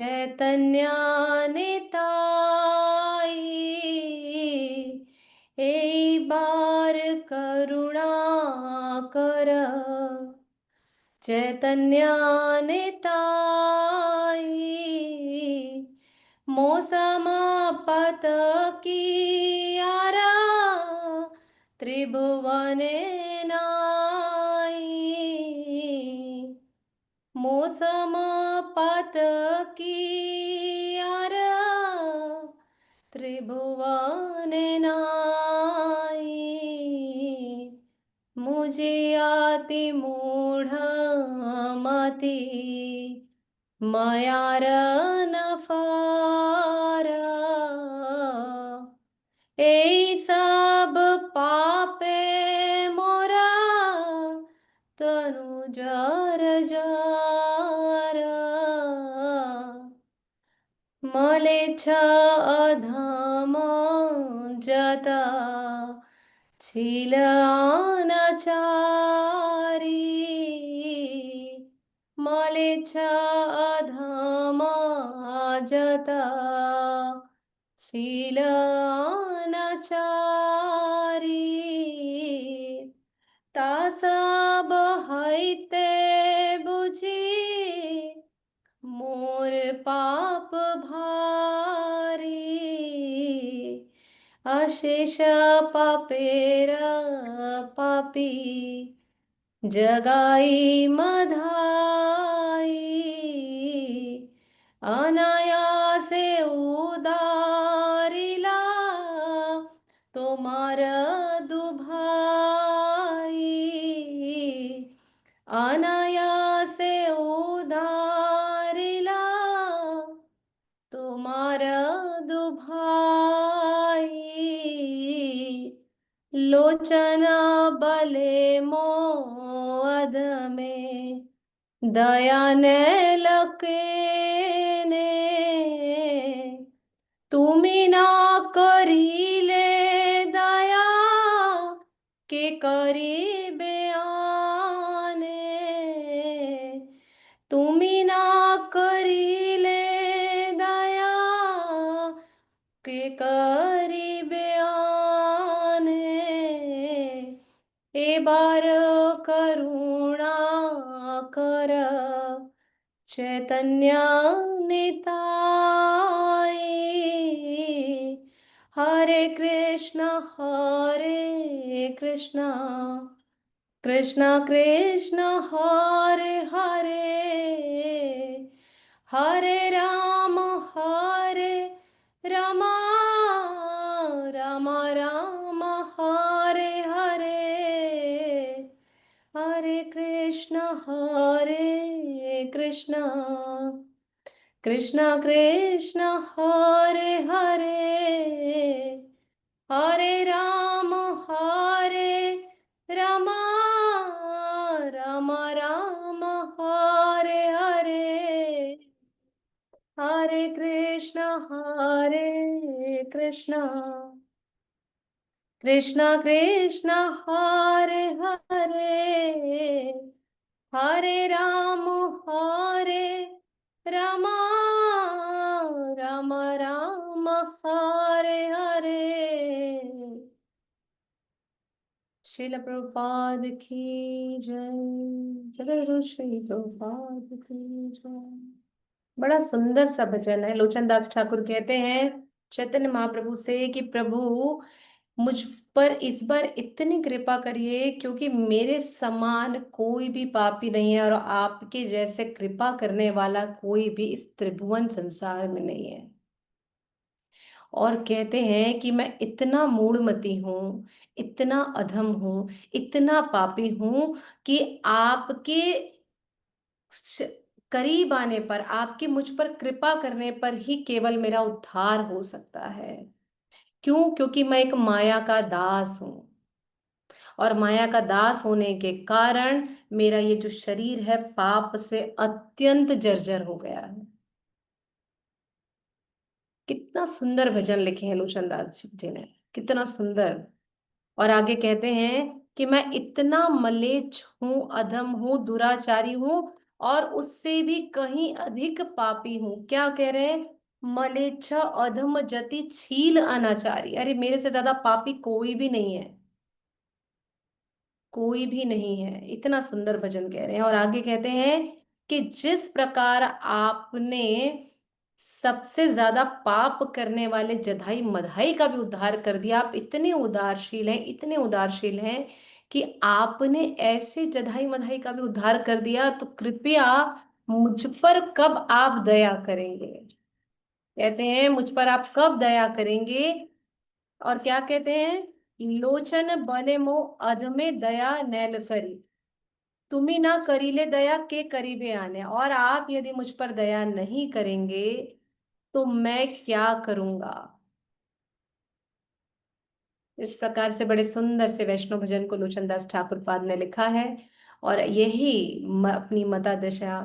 चैतन्य निताई एक बार करुणा कर। चैतन्य निताई मौसम पतकियारा त्रिभुवने नाई। मौसम पतकियारा त्रिभुवने नाई। मुझे आति मूढ़ मति मायार नफारा। এই सब पापे मोरा तनु जार जारा। मलेच्छ अधम जता ছিল अनाचारी। मलेच्छ अधम जता ছিল अनाचारी। তা সব হইতে বুঝি मोर पाप भारी। अशेष पापेर पापी जगाई मधाई। अनायासे उदारिला তোমার দুভাই। अनायासे उदारिला তোমার दुभाई। लोचन बले मोद में दया ने लके ने। তুমি না করিলে দয়া কে করিবে আনে। তুমি না করিলে দয়া কে করিবে আনে। এবার করুণা कर चैतन्य निताई। हरे कृष्ण कृष्ण कृष्ण हरे हरे हरे राम राम राम हरे हरे। हरे कृष्ण कृष्ण कृष्ण हरे हरे हरे राम राम राम हरे हरे। हरे कृष्ण कृष्ण कृष्ण हरे हरे हरे राम राम हरे हरे। श्रील प्रभुपाद की जय। जगत श्री प्रभुपाद की जय। बड़ा सुंदर सा भजन है। लोचन दास ठाकुर कहते हैं चैतन्य महाप्रभु से कि प्रभु मुझ पर इस बार इतनी कृपा करिए क्योंकि मेरे समान कोई भी पापी नहीं है और आपके जैसे कृपा करने वाला कोई भी इस त्रिभुवन संसार में नहीं है। और कहते हैं कि मैं इतना मूढ़मती हूँ, इतना अधम हूँ, इतना पापी हूँ कि आपके श- करीब आने पर, आपके मुझ पर कृपा करने पर ही केवल मेरा उद्धार हो सकता है। क्यों? क्योंकि मैं एक माया का दास हूं और माया का दास होने के कारण मेरा ये जो शरीर है पाप से अत्यंत जर्जर हो गया है। कितना सुंदर भजन लिखे हैं लोचन दास जी ने, कितना सुंदर। और आगे कहते हैं कि मैं इतना मलेच्छ हूं, अधम हूं, दुराचारी हूं और उससे भी कहीं अधिक पापी हूं। क्या कह रहे हैं? मलेच्छ अधम जति छील अनाचारी। अरे मेरे से ज्यादा पापी कोई भी नहीं है, कोई भी नहीं है। इतना सुंदर भजन कह रहे हैं। और आगे कहते हैं कि जिस प्रकार आपने सबसे ज्यादा पाप करने वाले जधाई मधाई का भी उद्धार कर दिया, आप इतने उदारशील हैं, इतने उदारशील हैं कि आपने ऐसे जधाई मधाई का भी उद्धार कर दिया, तो कृपया मुझ पर कब आप दया करेंगे? कहते हैं मुझ पर आप कब दया करेंगे? और क्या कहते हैं? लोचन बने मो अधमे दया नैल करी, तुम्ही ना करीले दया के करीबे आने। और आप यदि मुझ पर दया नहीं करेंगे तो मैं क्या करूंगा? इस प्रकार से बड़े सुंदर से वैष्णव भजन को लोचन दास ठाकुर पाद ने लिखा है। और यही अपनी मता दशा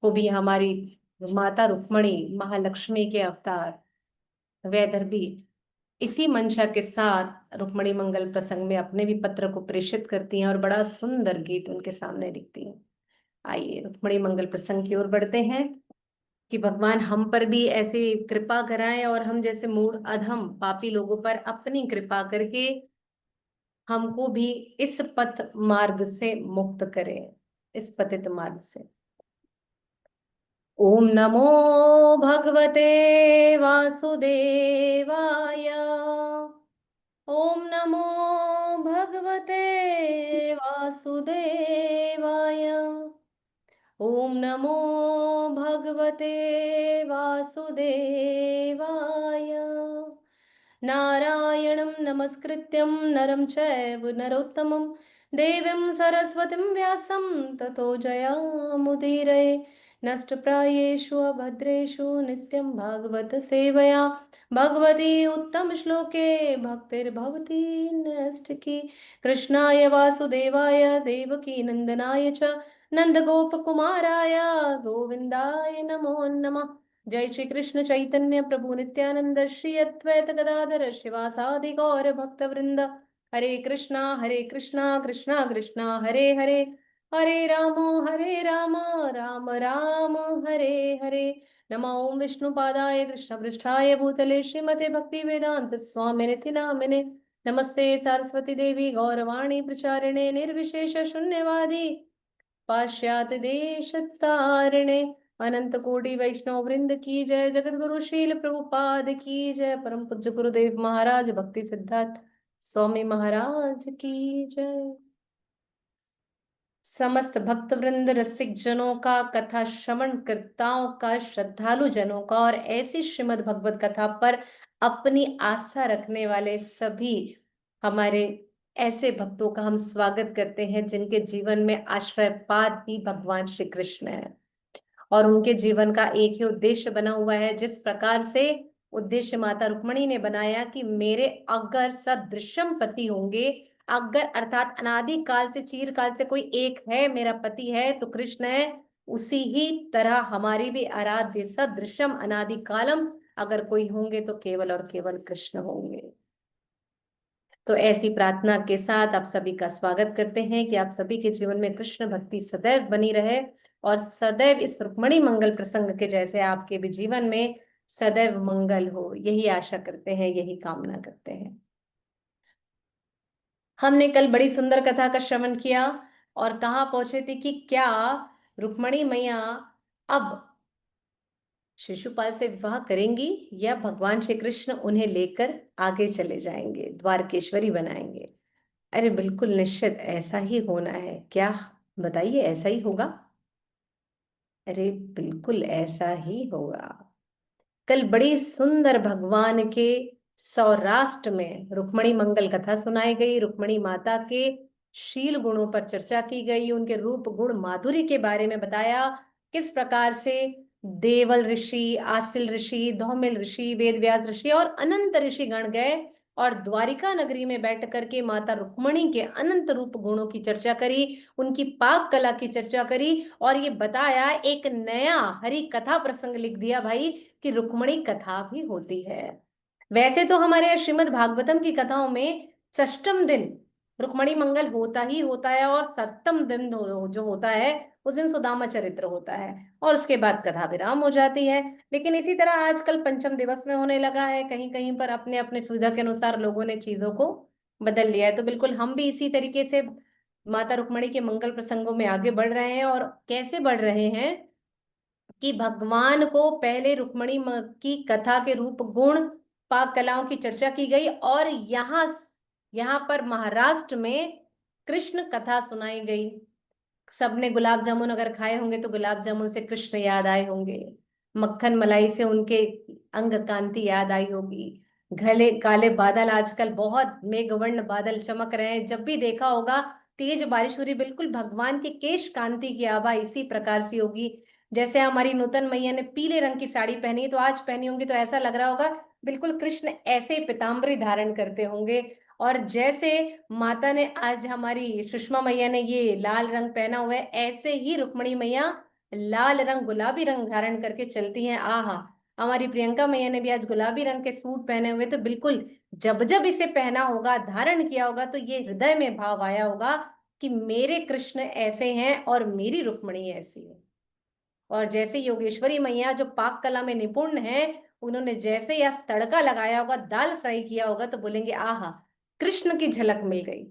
को भी हमारी माता रुक्मणी महालक्ष्मी के अवतार वैदर्भी इसी मंशा के साथ रुक्मणी मंगल प्रसंग में अपने भी पत्र को प्रेषित करती हैं और बड़ा सुंदर गीत उनके सामने लिखती हैं। आइए रुक्मणी मंगल प्रसंग की ओर बढ़ते हैं कि भगवान हम पर भी ऐसे कृपा कराएं और हम जैसे मूढ़ अधम पापी लोगों पर अपनी कृपा करके हमको भी इस पथ मार्ग से मुक्त करें, इस पतित मार्ग से। ओम नमो भगवते वासुदेवाय। ओम नमो भगवते वासुदेवाय। ओम नमो भगवते वासुदेवाय। नारायणं नमस्कृत्यं नरं चैव नरोत्तमं देवीं सरस्वतीं व्यासं ततो जयामुदीरये। नष्टप्रायेषु अभद्रेषु नित्यं भागवत सेवया भगवती उत्तम श्लोके भक्तिर्भवती नैष्ठिकी। कृष्णाय वासुदेवाय देवकी नंदनाय च नंदगोपकुमाराय गोविंदाय नमो नमः। जय श्री कृष्ण चैतन्य प्रभु नित्यानंद श्री अद्वैत गदाधर शिवासादि गौर भक्त वृंद। हरे कृष्णा कृष्णा कृष्णा हरे हरे, हरे राम राम राम हरे हरे। नमो ओम विष्णुपादाय कृष्ण पृष्ठाय भूतले श्रीमते भक्ति वेदांत स्वामिनिति नामिने। नमस्ते सरस्वती देवी गौरवाणी प्रचारिणे निर्विशेष शून्यवादी पाश्चात्य देश तारिणे। अनंत कोटि वैष्णव वृंद की जय। जगत गुरु शील प्रभुपाद की जय। परम पूज्य गुरुदेव महाराज भक्ति सिद्धार्थ स्वामी महाराज की जय। समस्त भक्त वृंद रसिक जनों का, कथा श्रवण कर्ताओं का, श्रद्धालु जनों का और ऐसी श्रीमद् भगवत कथा पर अपनी आस्था रखने वाले सभी हमारे ऐसे भक्तों का हम स्वागत करते हैं जिनके जीवन में आश्रय पाद ही भगवान श्री कृष्ण है और उनके जीवन का एक ही उद्देश्य बना हुआ है। जिस प्रकार से उद्देश्य माता रुक्मणी ने बनाया कि मेरे अगर सदृशम पति होंगे, अगर अर्थात अनादि काल से चीरकाल से कोई एक है मेरा पति है तो कृष्ण है, उसी ही तरह हमारी भी आराध्य सदृशम अनादि कालम अगर कोई होंगे तो केवल और केवल कृष्ण होंगे। तो ऐसी प्रार्थना के साथ आप सभी का स्वागत करते हैं कि आप सभी के जीवन में कृष्ण भक्ति सदैव बनी रहे और सदैव इस रुक्मणी मंगल प्रसंग के जैसे आपके भी जीवन में सदैव मंगल हो, यही आशा करते हैं, यही कामना करते हैं। हमने कल बड़ी सुंदर कथा का श्रवण किया और कहाँ पहुंचे थे कि क्या रुक्मणी मैया अब शिशुपाल से विवाह करेंगी या भगवान श्री कृष्ण उन्हें लेकर आगे चले जाएंगे, द्वारकेश्वरी बनाएंगे। अरे बिल्कुल निश्चित ऐसा ही होना है। क्या बताइए, ऐसा ही होगा? अरे बिल्कुल ऐसा ही होगा। कल बड़ी सुंदर भगवान के सौराष्ट्र में रुक्मणी मंगल कथा सुनाई गई। रुक्मणी माता के शील गुणों पर चर्चा की गई, उनके रूप गुण माधुरी के बारे में बताया, किस प्रकार से देवल ऋषि, आसिल ऋषि, धौमिल ऋषि, वेदव्यास ऋषि और अनंत ऋषि गण गए और द्वारिका नगरी में बैठ करके माता रुक्मणी के अनंत रूप गुणों की चर्चा करी, उनकी पाक कला की चर्चा करी और ये बताया, एक नया हरि कथा प्रसंग लिख दिया भाई कि रुक्मणी कथा भी होती है। वैसे तो हमारे यहाँ श्रीमद् भागवतम की कथाओं में षष्टम दिन रुक्मणी मंगल होता ही होता है और सप्तम दिन जो होता है उस दिन सुदामा चरित्र होता है और उसके बाद कथा विराम हो जाती है। लेकिन इसी तरह आजकल पंचम दिवस में होने लगा है, कहीं कहीं पर अपने अपने सुविधा के अनुसार लोगों ने चीजों को बदल लिया है। तो बिल्कुल हम भी इसी तरीके से माता रुक्मणी के मंगल प्रसंगों में आगे बढ़ रहे हैं। और कैसे बढ़ रहे हैं कि भगवान को पहले रुक्मणी की कथा के रूप गुण पाक कलाओं की चर्चा की गई, और यहाँ पर महाराष्ट्र में कृष्ण कथा सुनाई गई। सबने गुलाब जामुन अगर खाए होंगे तो गुलाब जामुन से कृष्ण याद आए होंगे, मक्खन मलाई से उनके अंग कांति याद आई होगी। घले काले बादल, आजकल बहुत मेघवर्ण बादल चमक रहे हैं, जब भी देखा होगा तेज बारिश हो रही, बिल्कुल भगवान के केश कांति की आभा इसी प्रकार से होगी। जैसे हमारी नूतन मैया ने पीले रंग की साड़ी पहनी, तो आज पहनी होंगी तो ऐसा लग रहा होगा बिल्कुल कृष्ण ऐसे पीताम्बरी धारण करते होंगे। और जैसे माता ने आज हमारी सुषमा मैया ने ये लाल रंग पहना हुआ है, ऐसे ही रुक्मणी मैया लाल रंग गुलाबी रंग धारण करके चलती हैं। आहा, हमारी प्रियंका मैया ने भी आज गुलाबी रंग के सूट पहने हुए, तो बिल्कुल जब जब इसे पहना होगा, धारण किया होगा, तो ये हृदय में भाव आया होगा कि मेरे कृष्ण ऐसे हैं और मेरी रुक्मणी ऐसी है। और जैसे योगेश्वरी मैया जो पाक कला में निपुण है, उन्होंने जैसे या तड़का लगाया होगा, दाल फ्राई किया होगा, तो बोलेंगे आहा, कृष्ण की झलक मिल गई,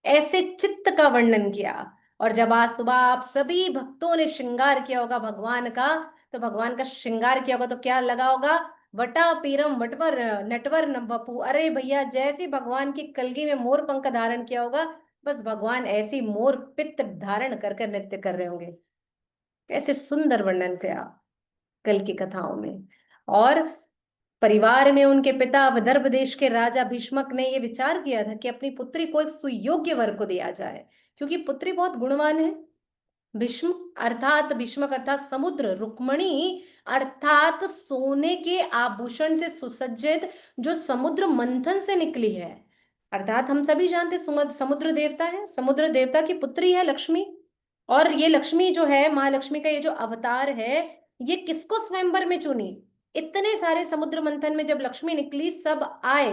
ऐसे चित्त का वर्णन किया। और जब आज सुबह आप सभी भक्तों ने श्रृंगार किया होगा भगवान का, तो भगवान का श्रृंगार किया होगा तो क्या लगा होगा, वटा पीरम वटवर नटवर वपु। अरे भैया, जैसे भगवान की कलगी में मोर पंख धारण किया होगा, बस भगवान ऐसी मोर पित्त धारण कर कर नृत्य कर रहे होंगे। कैसे सुंदर वर्णन किया कल की कथाओं में। और परिवार में उनके पिता विदर्भ देश के राजा भीष्मक ने यह विचार किया था कि अपनी पुत्री को एक सुयोग्य वर को दिया जाए, क्योंकि पुत्री बहुत गुणवान है। भीष्मक अर्थात समुद्र, रुक्मणी अर्थात सोने के आभूषण से सुसज्जित, जो समुद्र मंथन से निकली है। अर्थात हम सभी जानते समुद्र देवता है, समुद्र देवता की पुत्री है लक्ष्मी। और ये लक्ष्मी जो है, महालक्ष्मी का ये जो अवतार है, ये किसको स्वयंवर में चुनी? इतने सारे समुद्र मंथन में जब लक्ष्मी निकली, सब आए,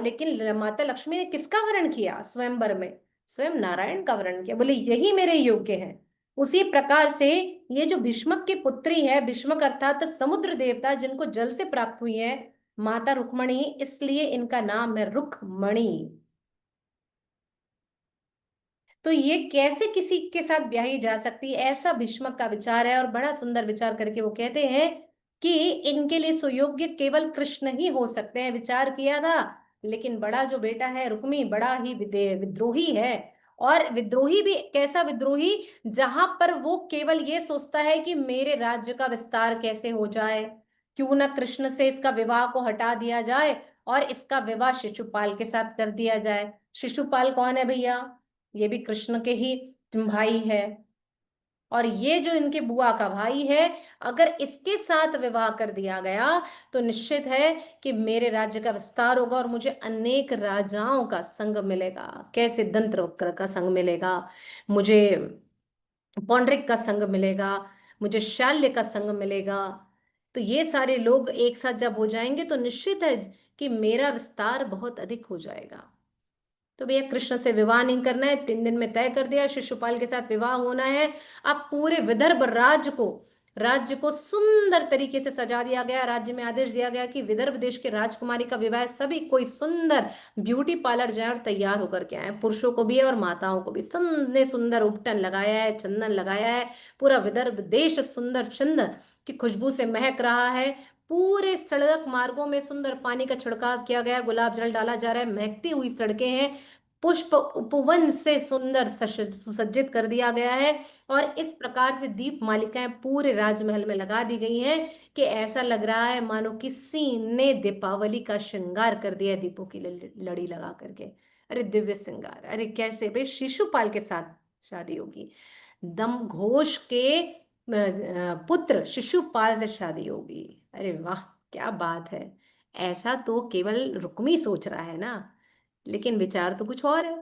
लेकिन माता लक्ष्मी ने किसका वर्ण किया स्वयंवर में? स्वयं नारायण का वर्ण किया, बोले यही मेरे योग्य हैं। उसी प्रकार से ये जो भीष्मक की पुत्री है, भीष्मक अर्थात समुद्र देवता, जिनको जल से प्राप्त हुई है माता रुक्मणी, इसलिए इनका नाम है रुक्मणी। तो ये कैसे किसी के साथ ब्याही जा सकती है, ऐसा भीष्मक का विचार है। और बड़ा सुंदर विचार करके वो कहते हैं कि इनके लिए सुयोग्य केवल कृष्ण ही हो सकते हैं। विचार किया था, लेकिन बड़ा जो बेटा है रुक्मी, बड़ा ही विद्रोही है। और विद्रोही भी कैसा विद्रोही, जहां पर वो केवल ये सोचता है कि मेरे राज्य का विस्तार कैसे हो जाए, क्यों ना कृष्ण से इसका विवाह को हटा दिया जाए और इसका विवाह शिशुपाल के साथ कर दिया जाए। शिशुपाल कौन है भैया? ये भी कृष्ण के ही भाई है। और ये जो इनके बुआ का भाई है, अगर इसके साथ विवाह कर दिया गया तो निश्चित है कि मेरे राज्य का विस्तार होगा और मुझे अनेक राजाओं का संग मिलेगा। कैसे? दंत्रवक्र का संग मिलेगा मुझे, पौंड्रिक का संग मिलेगा मुझे, शाल्य का संग मिलेगा। तो ये सारे लोग एक साथ जब हो जाएंगे तो निश्चित है कि मेरा विस्तार बहुत अधिक हो जाएगा। तो भैया कृष्ण से विवाह नहीं करना है, 3 दिन में तय कर दिया, शिशुपाल के साथ विवाह होना है। अब पूरे विदर्भ राज्य को सुंदर तरीके से सजा दिया गया। राज्य में आदेश दिया गया कि विदर्भ देश के राजकुमारी का विवाह सभी कोई सुंदर ब्यूटी पार्लर जाए और तैयार होकर के आए, पुरुषों को भी और माताओं को भी। सुंदर सुंदर उपटन लगाया है, चंदन लगाया है, पूरा विदर्भ देश सुंदर चंदन की खुशबू से महक रहा है। पूरे सड़क मार्गों में सुंदर पानी का छिड़काव किया गया, गुलाब जल डाला जा रहा है, महकती हुई सड़कें हैं, पुष्प उपवन से सुंदर सुसज्जित कर दिया गया है। और इस प्रकार से दीप मालिकाएं पूरे राजमहल में लगा दी गई हैं कि ऐसा लग रहा है मानो किसी ने दीपावली का श्रृंगार कर दिया है, दीपों की लड़ी लगा करके। अरे दिव्य श्रृंगार! अरे कैसे भाई शिशुपाल के साथ शादी होगी, दम घोष के पुत्र शिशुपाल से शादी होगी। अरे वाह, क्या बात है! ऐसा तो केवल रुक्मी सोच रहा है ना, लेकिन विचार तो कुछ और है।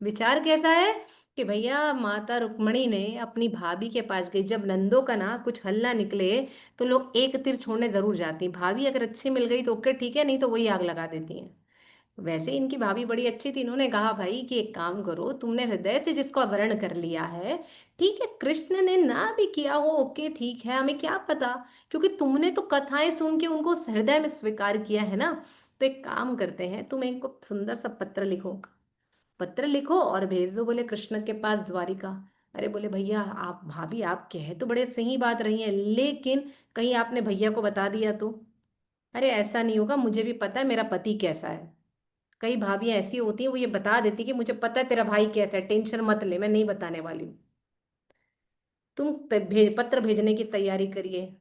विचार कैसा है कि भैया माता रुक्मणी ने अपनी भाभी के पास गई, जब नंदों का ना कुछ हल्ला निकले तो लोग एक तीर छोड़ने जरूर जाती हैं। भाभी अगर अच्छी मिल गई तो ओके ठीक है, नहीं तो वही आग लगा देती हैं। वैसे इनकी भाभी बड़ी अच्छी थी, इन्होंने कहा भाई कि एक काम करो, तुमने हृदय से जिसको वर्ण कर लिया है, ठीक है, कृष्ण ने ना भी किया हो, ओके ठीक है, हमें क्या पता, क्योंकि तुमने तो कथाएं सुन के उनको हृदय में स्वीकार किया है ना। तो एक काम करते हैं, तुम एक सुंदर सा पत्र लिखो, पत्र लिखो और भेज दो बोले कृष्ण के पास द्वारिका। अरे बोले भैया आप, भाभी आप कह तो बड़े सही बात रही है, लेकिन कहीं आपने भैया को बता दिया तो। अरे ऐसा नहीं होगा, मुझे भी पता है मेरा पति कैसा है। कई भाभियां ऐसी होती हैं, वो ये बता देती कि मुझे पता है तेरा भाई कैसा है, टेंशन मत ले, मैं नहीं बताने वाली हूँ। तुम पत्र भेजने की तैयारी करिए।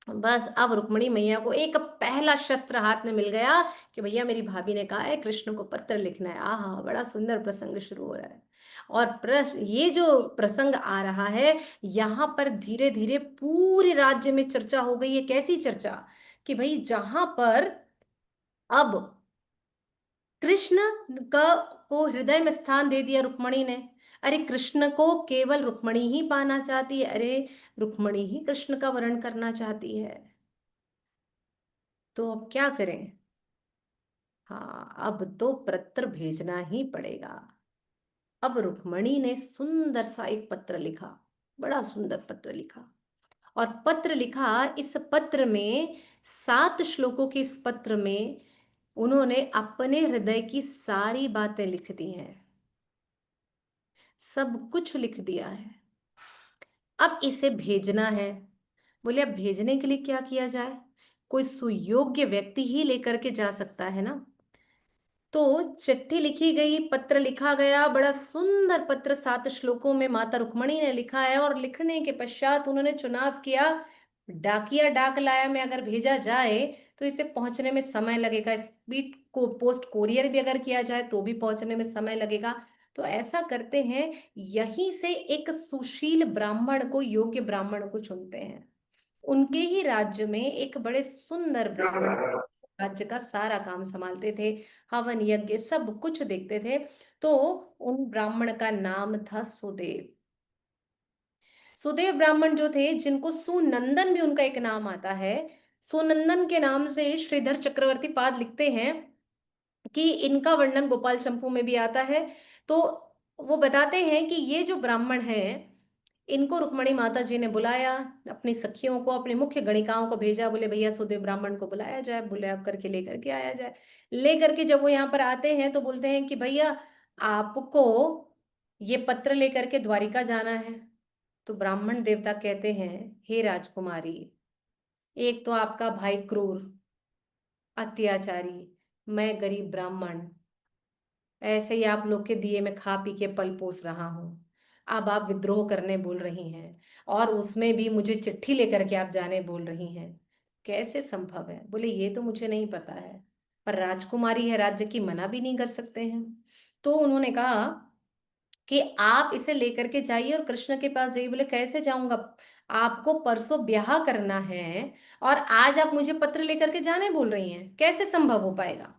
बस अब रुक्मणी मैया को एक पहला शस्त्र हाथ में मिल गया कि भैया मेरी भाभी ने कहा है कृष्ण को पत्र लिखना है। आहा, बड़ा सुंदर प्रसंग शुरू हो रहा है। और ये जो प्रसंग आ रहा है, यहाँ पर धीरे धीरे पूरे राज्य में चर्चा हो गई है। कैसी चर्चा? कि भाई जहां पर अब कृष्ण का को हृदय में स्थान दे दिया रुक्मणी ने। अरे कृष्ण को केवल रुक्मणी ही पाना चाहती है, अरे रुक्मणी ही कृष्ण का वरण करना चाहती है। तो अब क्या करें? हाँ, अब तो पत्र भेजना ही पड़ेगा। अब रुक्मणी ने सुंदर सा एक पत्र लिखा, बड़ा सुंदर पत्र लिखा। और पत्र लिखा, इस पत्र में 7 श्लोकों के इस पत्र में उन्होंने अपने हृदय की सारी बातें लिख दी हैं, सब कुछ लिख दिया है। अब इसे भेजना है। बोले अब भेजने के लिए क्या किया जाए? कोई सुयोग्य व्यक्ति ही लेकर के जा सकता है ना। तो चिट्ठी लिखी गई, पत्र लिखा गया, बड़ा सुंदर पत्र 7 श्लोकों में माता रुक्मणी ने लिखा है। और लिखने के पश्चात उन्होंने चुनाव किया, डाकिया डाक लाया में अगर भेजा जाए तो इसे पहुंचने में समय लगेगा, स्पीड को पोस्ट कोरियर भी अगर किया जाए तो भी पहुंचने में समय लगेगा। तो ऐसा करते हैं, यहीं से एक सुशील ब्राह्मण को, योग्य ब्राह्मण को चुनते हैं। उनके ही राज्य में एक बड़े सुंदर ब्राह्मण राज्य का सारा काम संभालते थे, हवन यज्ञ सब कुछ देखते थे। तो उन ब्राह्मण का नाम था सुदेव। सुदेव ब्राह्मण जो थे, जिनको सुनंदन भी उनका एक नाम आता है। सुनंदन के नाम से श्रीधर चक्रवर्ती पाद लिखते हैं कि इनका वर्णन गोपाल चंपू में भी आता है। तो वो बताते हैं कि ये जो ब्राह्मण है, इनको रुक्मणी माता जी ने बुलाया, अपनी सखियों को, अपने मुख्य गणिकाओं को भेजा, बोले भैया सुदेव ब्राह्मण को बुलाया जाए, बुलाया करके लेकर के आया जाए। लेकर के जब वो यहाँ पर आते हैं तो बोलते हैं कि भैया आपको ये पत्र लेकर के द्वारिका जाना है। तो ब्राह्मण देवता कहते हैं, हे राजकुमारी, एक तो आपका भाई क्रूर, अत्याचारी, मैं गरीब ब्राह्मण, ऐसे ही आप लोग के दिए में खा पी के पल पोस रहा हूं। अब आप विद्रोह करने बोल रही हैं, और उसमें भी मुझे चिट्ठी लेकर के आप जाने बोल रही हैं, कैसे संभव है? बोले ये तो मुझे नहीं पता है, पर राजकुमारी है, राज्य की मना भी नहीं कर सकते हैं। तो उन्होंने कहा कि आप इसे लेकर के जाइए और कृष्ण के पास जाइए। बोले कैसे जाऊंगा, आपको परसों ब्याह करना है और आज आप मुझे पत्र लेकर के जाने बोल रही हैं, कैसे संभव हो पाएगा?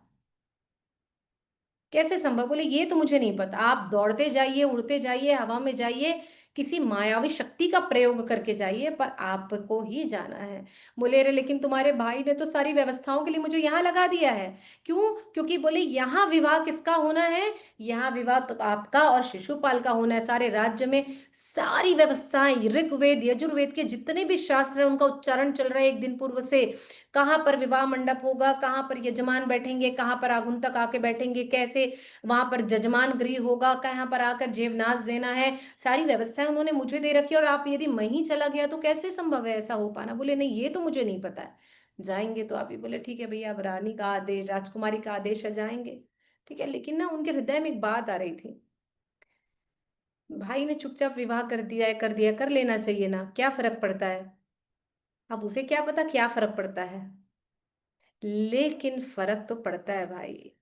कैसे संभव? बोले ये तो मुझे नहीं पता, आप दौड़ते जाइए, उड़ते जाइए, हवा में जाइए, किसी मायावी शक्ति का प्रयोग करके जाइए, पर आपको ही जाना है। बोले अरे लेकिन तुम्हारे भाई ने तो सारी व्यवस्थाओं के लिए मुझे यहाँ लगा दिया है। क्यों? क्योंकि बोले यहाँ विवाह किसका होना है? यहाँ विवाह तो आपका और शिशुपाल का होना है। सारे राज्य में सारी व्यवस्थाएं, ऋग्वेद यजुर्वेद के जितने भी शास्त्र है उनका उच्चारण चल रहा है एक दिन पूर्व से। कहाँ पर विवाह मंडप होगा, कहाँ पर यजमान बैठेंगे, कहाँ पर आगुंतक आके बैठेंगे, कैसे वहां पर जजमान गृह होगा, कहाँ पर आकर जेवनाज देना है, सारी व्यवस्थाएं उन्होंने मुझे दे रखी है। और आप यदि मैं ही चला गया तो कैसे संभव है ऐसा हो पाना? बोले नहीं ये तो मुझे नहीं पता है, जाएंगे तो आप ही। बोले ठीक है भैया, अब रानी का आदेश, राजकुमारी का आदेश है, जाएंगे। ठीक है, लेकिन ना उनके हृदय में एक बात आ रही थी, भाई ने चुपचाप विवाह कर दिया है, कर दिया, कर लेना चाहिए ना, क्या फर्क पड़ता है? अब उसे क्या पता क्या फर्क पड़ता है, लेकिन फर्क तो पड़ता है भाई।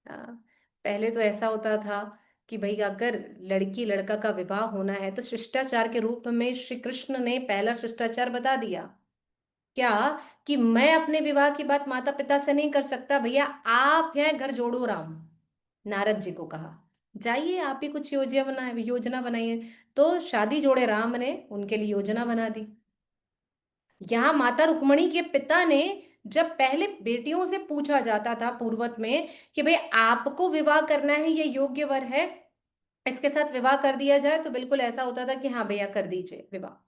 हाँ, पहले तो ऐसा होता था कि भाई अगर लड़की लड़का का विवाह होना है तो शिष्टाचार के रूप में श्री कृष्ण ने पहला शिष्टाचार बता दिया। क्या? कि मैं अपने विवाह की बात माता पिता से नहीं कर सकता, भैया आप हैं घर जोड़ो राम। नारद जी को कहा, जाइए आप ही कुछ योजना बनाइए। तो शादी जोड़े राम ने उनके लिए योजना बना दी। यहाँ माता रुक्मणी के पिता ने जब पहले बेटियों से पूछा जाता था पूर्वत में कि भाई आपको विवाह करना है, ये योग्य वर है, इसके साथ विवाह कर दिया जाए, तो बिल्कुल ऐसा होता था कि हाँ भैया कर दीजिए विवाह।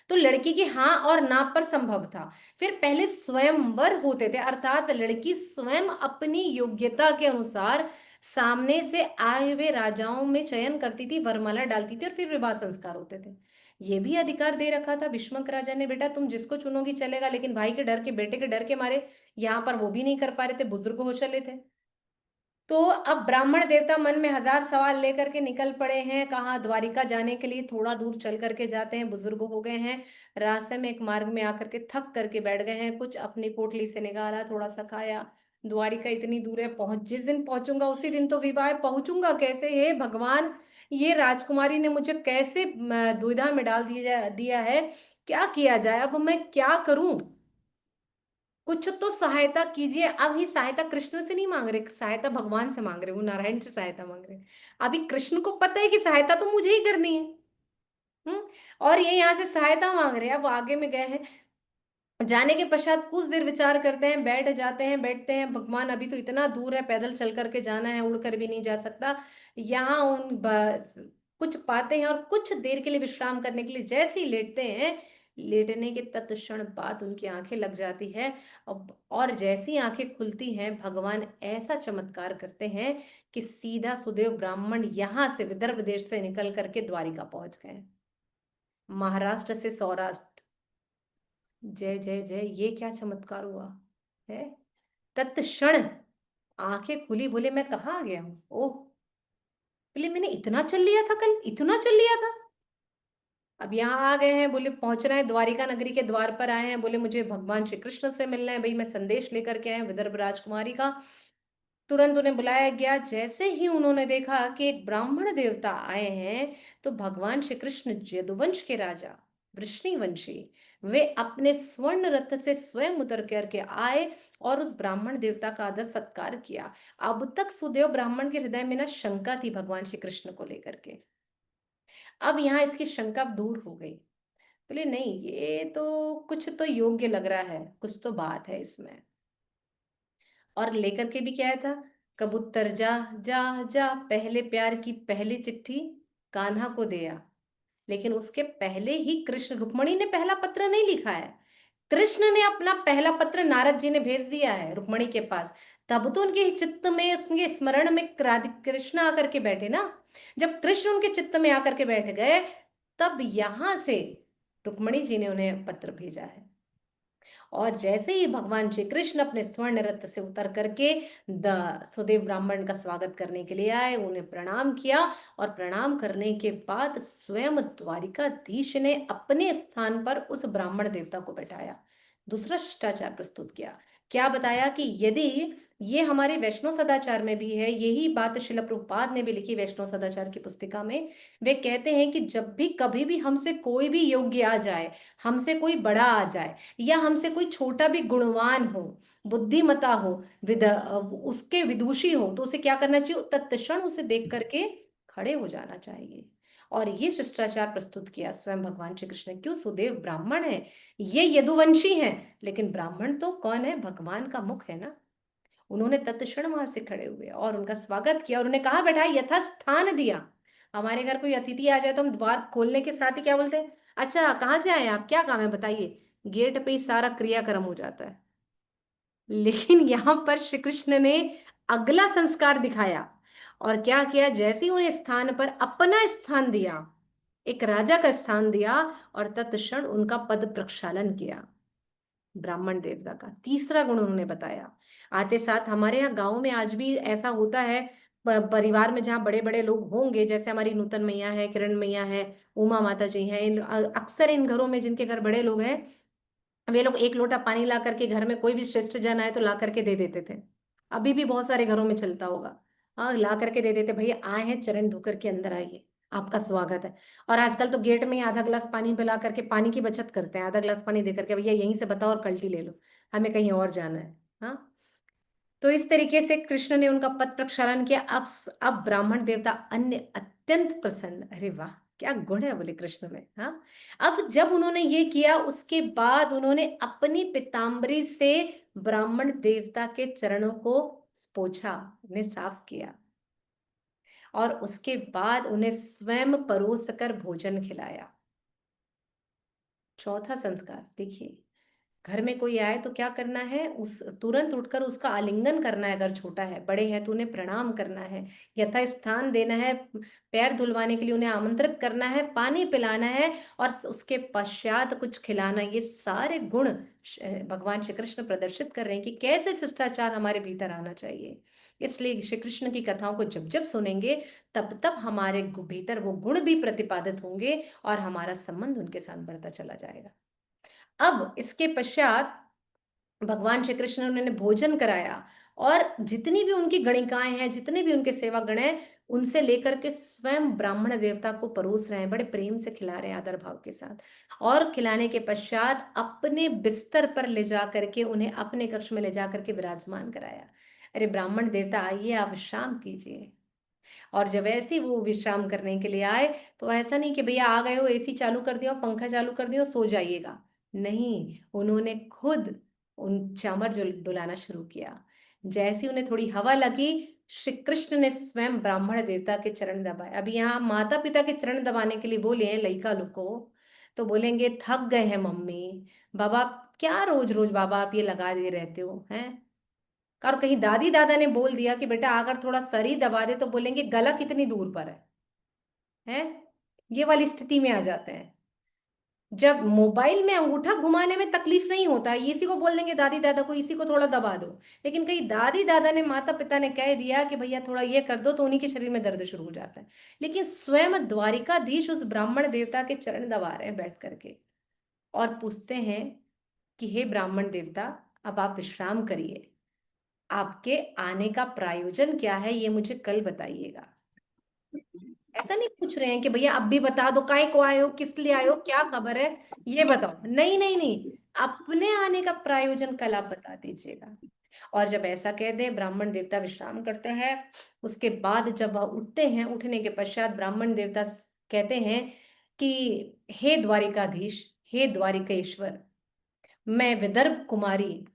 तो लड़की की हाँ और ना पर संभव था। फिर पहले स्वयंवर होते थे, अर्थात लड़की स्वयं अपनी योग्यता के अनुसार सामने से आए हुए राजाओं में चयन करती थी, वरमाला डालती थी और फिर विवाह संस्कार होते थे। ये भी अधिकार दे रखा था भीष्मक राजा ने, बेटा तुम जिसको चुनोगी चलेगा, लेकिन भाई के डर के, बेटे के डर के मारे यहाँ पर वो भी नहीं कर पा रहे थे, बुजुर्ग हो चले थे। तो अब ब्राह्मण देवता मन में हजार सवाल लेकर के निकल पड़े हैं, कहाँ द्वारिका जाने के लिए थोड़ा दूर चल करके जाते हैं, बुजुर्ग हो गए हैं, रास्ते में एक मार्ग में आकर के थक करके बैठ गए हैं, कुछ अपनी पोटली से निकाला, थोड़ा सा खाया। द्वारिका इतनी दूर है, पहुंच जिस दिन पहुंचूंगा उसी दिन तो विवाह है, पहुंचूंगा कैसे, हे भगवान, ये राजकुमारी ने मुझे कैसे दुविधा में डाल दिया है, क्या किया जाए, अब मैं क्या करूं, कुछ तो सहायता कीजिए। अब ही सहायता कृष्ण से नहीं मांग रहे, सहायता भगवान से मांग रहे, वो नारायण से सहायता मांग रहे। अभी कृष्ण को पता है कि सहायता तो मुझे ही करनी है। हम्म। और ये यहाँ से सहायता मांग रहे हैं, अब आगे में गए हैं। जाने के पश्चात कुछ देर विचार करते हैं, बैठ जाते हैं, बैठते हैं, भगवान अभी तो इतना दूर है, पैदल चल करके जाना है, उड़ कर भी नहीं जा सकता। यहाँ कुछ पाते हैं और कुछ देर के लिए विश्राम करने के लिए जैसे ही लेटते हैं, लेटने के तत्क्षण बाद उनकी आंखें लग जाती है। और जैसी आंखें खुलती हैं, भगवान ऐसा चमत्कार करते हैं कि सीधा सुदेव ब्राह्मण यहाँ से विदर्भ देश से निकल करके द्वारिका पहुंच गए, महाराष्ट्र से सौराष्ट्र। जय जय जय, ये क्या चमत्कार हुआ है। तत्क्षण आंखें खुली, बोले मैं कहाँ आ गया हूँ, ओह, बोले मैंने इतना चल लिया था, कल इतना चल लिया था। अब यहाँ आ गए हैं, बोले पहुंच रहे हैं, द्वारिका नगरी के द्वार पर आए हैं, बोले मुझे भगवान श्री कृष्ण से मिलना है, भाई मैं संदेश लेकर के आए हैं विदर्भ राजकुमारी का। तुरंत उन्हें बुलाया गया। जैसे ही उन्होंने देखा कि एक ब्राह्मण देवता आए हैं, तो भगवान श्री कृष्ण यदुवंश के राजा, वृष्णिवंशी, वे अपने स्वर्ण रथ से स्वयं उतर करके आए और उस ब्राह्मण देवता का आदर सत्कार किया। अब तक सुदेव ब्राह्मण के हृदय में ना शंका थी भगवान श्री कृष्ण को लेकर के, अब यहाँ इसकी शंका दूर हो गई। बोले नहीं, ये तो कुछ तो योग्य लग रहा है, कुछ तो बात है इसमें। और लेकर के भी क्या था, कबूतर जा जा जा, पहले प्यार की पहली चिट्ठी कान्हा को दिया। लेकिन उसके पहले ही कृष्ण, रुक्मणी ने पहला पत्र नहीं लिखा है, कृष्ण ने अपना पहला पत्र नारद जी ने भेज दिया है रुक्मणी के पास। तब तो उनके चित्त में, उनके स्मरण में कृष्ण आकर के बैठे ना। जब कृष्ण उनके चित्त में आकर के बैठ गए, तब यहां से रुक्मणी जी ने उन्हें पत्र भेजा है। और जैसे ही भगवान श्री कृष्ण अपने स्वर्ण रथ से उतर करके द सुदेव ब्राह्मण का स्वागत करने के लिए आए, उन्हें प्रणाम किया, और प्रणाम करने के बाद स्वयं द्वारिकाधीश ने अपने स्थान पर उस ब्राह्मण देवता को बैठाया, दूसरा शिष्टाचार प्रस्तुत किया। क्या बताया कि यदि, ये हमारे वैष्णव सदाचार में भी है, यही बात शिला प्रभुपाद ने भी लिखी वैष्णव सदाचार की पुस्तिका में। वे कहते हैं कि जब भी कभी भी हमसे कोई भी योग्य आ जाए, हमसे कोई बड़ा आ जाए, या हमसे कोई छोटा भी गुणवान हो, बुद्धिमता हो, उसके विदुषी हो, तो उसे क्या करना चाहिए, तत्क्षण उसे देख करके खड़े हो जाना चाहिए। और ये शिष्टाचार प्रस्तुत किया स्वयं भगवान श्री कृष्ण ने। क्यों, सुदेव ब्राह्मण है, ये यदुवंशी हैं, लेकिन ब्राह्मण तो कौन है, भगवान का मुख है ना। उन्होंने तत्क्षण वहां से खड़े हुए और उनका स्वागत किया और उन्हें कहा बैठा, यथा स्थान दिया। हमारे घर कोई अतिथि आ जाए तो हम द्वार खोलने के साथ ही क्या बोलते हैं, अच्छा कहाँ से आए आप, क्या काम है बताइए, गेट पे ही सारा क्रियाक्रम हो जाता है। लेकिन यहाँ पर श्री कृष्ण ने अगला संस्कार दिखाया। और क्या किया, जैसे ही उन्हें स्थान पर अपना स्थान दिया, एक राजा का स्थान दिया, और तत्क्षण उनका पद प्रक्षालन किया। ब्राह्मण देवता का तीसरा गुण उन्होंने बताया। आते साथ हमारे यहाँ गांव में आज भी ऐसा होता है, परिवार में जहाँ बड़े बड़े लोग होंगे, जैसे हमारी नूतन मैया है, किरण मैया है, उमा माता जी हैं, अक्सर इन घरों में जिनके घर बड़े लोग हैं, वे लोग एक लोटा पानी ला करके, घर में कोई भी श्रेष्ठ जन आए तो ला करके दे देते थे। अभी भी बहुत सारे घरों में चलता होगा। हाँ, ला करके दे देते, भैया आए हैं चरण धो करके अंदर आइए, आपका स्वागत है। और आजकल तो गेट में ही आधा गिलास पानी पिला करके पानी की बचत करते हैं, आधा गिलास पानी दे करके, भैया यहीं से बताओ और कल्टी ले लो, हमें कहीं और जाना है। हाँ, तो इस तरीके से कृष्ण ने उनका पद प्रक्षालन किया। अब ब्राह्मण देवता अन्य अत्यंत प्रसन्न, अरे वाह, क्या गुण है बोले कृष्ण में। हाँ, अब जब उन्होंने ये किया उसके बाद उन्होंने अपनी पीताम्बरी से ब्राह्मण देवता के चरणों को पोंछा, उन्हें साफ किया, और उसके बाद उन्हें स्वयं परोस कर भोजन खिलाया। चौथा संस्कार देखिए, घर में कोई आए तो क्या करना है, उस तुरंत उठकर उसका आलिंगन करना है। अगर छोटा है, बड़े हैं तो उन्हें प्रणाम करना है, यथा स्थान देना है, पैर धुलवाने के लिए उन्हें आमंत्रित करना है, पानी पिलाना है, और उसके पश्चात कुछ खिलाना। ये सारे गुण भगवान श्री कृष्ण प्रदर्शित कर रहे हैं कि कैसे शिष्टाचार हमारे भीतर आना चाहिए। इसलिए श्री कृष्ण की कथाओं को जब जब सुनेंगे तब तब हमारे भीतर वो गुण भी प्रतिपादित होंगे और हमारा संबंध उनके साथ बढ़ता चला जाएगा। अब इसके पश्चात भगवान श्री कृष्ण ने उन्हें भोजन कराया, और जितनी भी उनकी गणिकाएं हैं, जितने भी उनके सेवागण हैं, उनसे लेकर के स्वयं ब्राह्मण देवता को परोस रहे हैं, बड़े प्रेम से खिला रहे हैं, आदर भाव के साथ। और खिलाने के पश्चात अपने बिस्तर पर ले जा करके उन्हें अपने कक्ष में ले जा करके विराजमान कराया। अरे ब्राह्मण देवता आइए, आप विश्राम कीजिए। और जब ऐसे ही वो विश्राम करने के लिए आए, तो ऐसा नहीं कि भैया आ गए हो, एसी चालू कर दिया, पंखा चालू कर दिया, सो जाइएगा। नहीं, उन्होंने खुद उन चामर डुलाना शुरू किया। जैसे उन्हें थोड़ी हवा लगी, श्री कृष्ण ने स्वयं ब्राह्मण देवता के चरण दबाए। अभी यहाँ माता पिता के चरण दबाने के लिए बोले हैं लइका लोग को, तो बोलेंगे थक गए हैं मम्मी, बाबा क्या रोज रोज बाबा आप ये लगा दे रहते हो हैं। और कहीं दादी दादा ने बोल दिया कि बेटा अगर थोड़ा सर ही दबा दे, तो बोलेंगे गला कितनी दूर पर है। ये वाली स्थिति में आ जाते हैं। जब मोबाइल में अंगूठा घुमाने में तकलीफ नहीं होता, इसी को बोल देंगे दादी दादा को, इसी को थोड़ा दबा दो। लेकिन कहीं दादी दादा ने, माता पिता ने कह दिया कि भैया थोड़ा ये कर दो, तो उन्हीं के शरीर में दर्द शुरू हो जाता है। लेकिन स्वयं द्वारिकाधीश उस ब्राह्मण देवता के चरण दबा रहे हैं बैठ करके, और पूछते हैं कि हे ब्राह्मण देवता, अब आप विश्राम करिए, आपके आने का प्रायोजन क्या है ये मुझे कल बताइएगा। ऐसा नहीं पूछ रहे हैं कि भैया अब भी बता दो, काय को आए हो, किस लिए आए हो, क्या खबर है, ये बताओ। नहीं नहीं नहीं, अपने आने का प्रायोजन कल आप बता दीजिएगा। और जब ऐसा कह दे, ब्राह्मण देवता विश्राम करते हैं। उसके बाद जब वह उठते हैं, उठने के पश्चात ब्राह्मण देवता कहते हैं कि हे द्वारिकाधीश, हे द्वारिकेश्वर, मैं विदर्भ कुमारी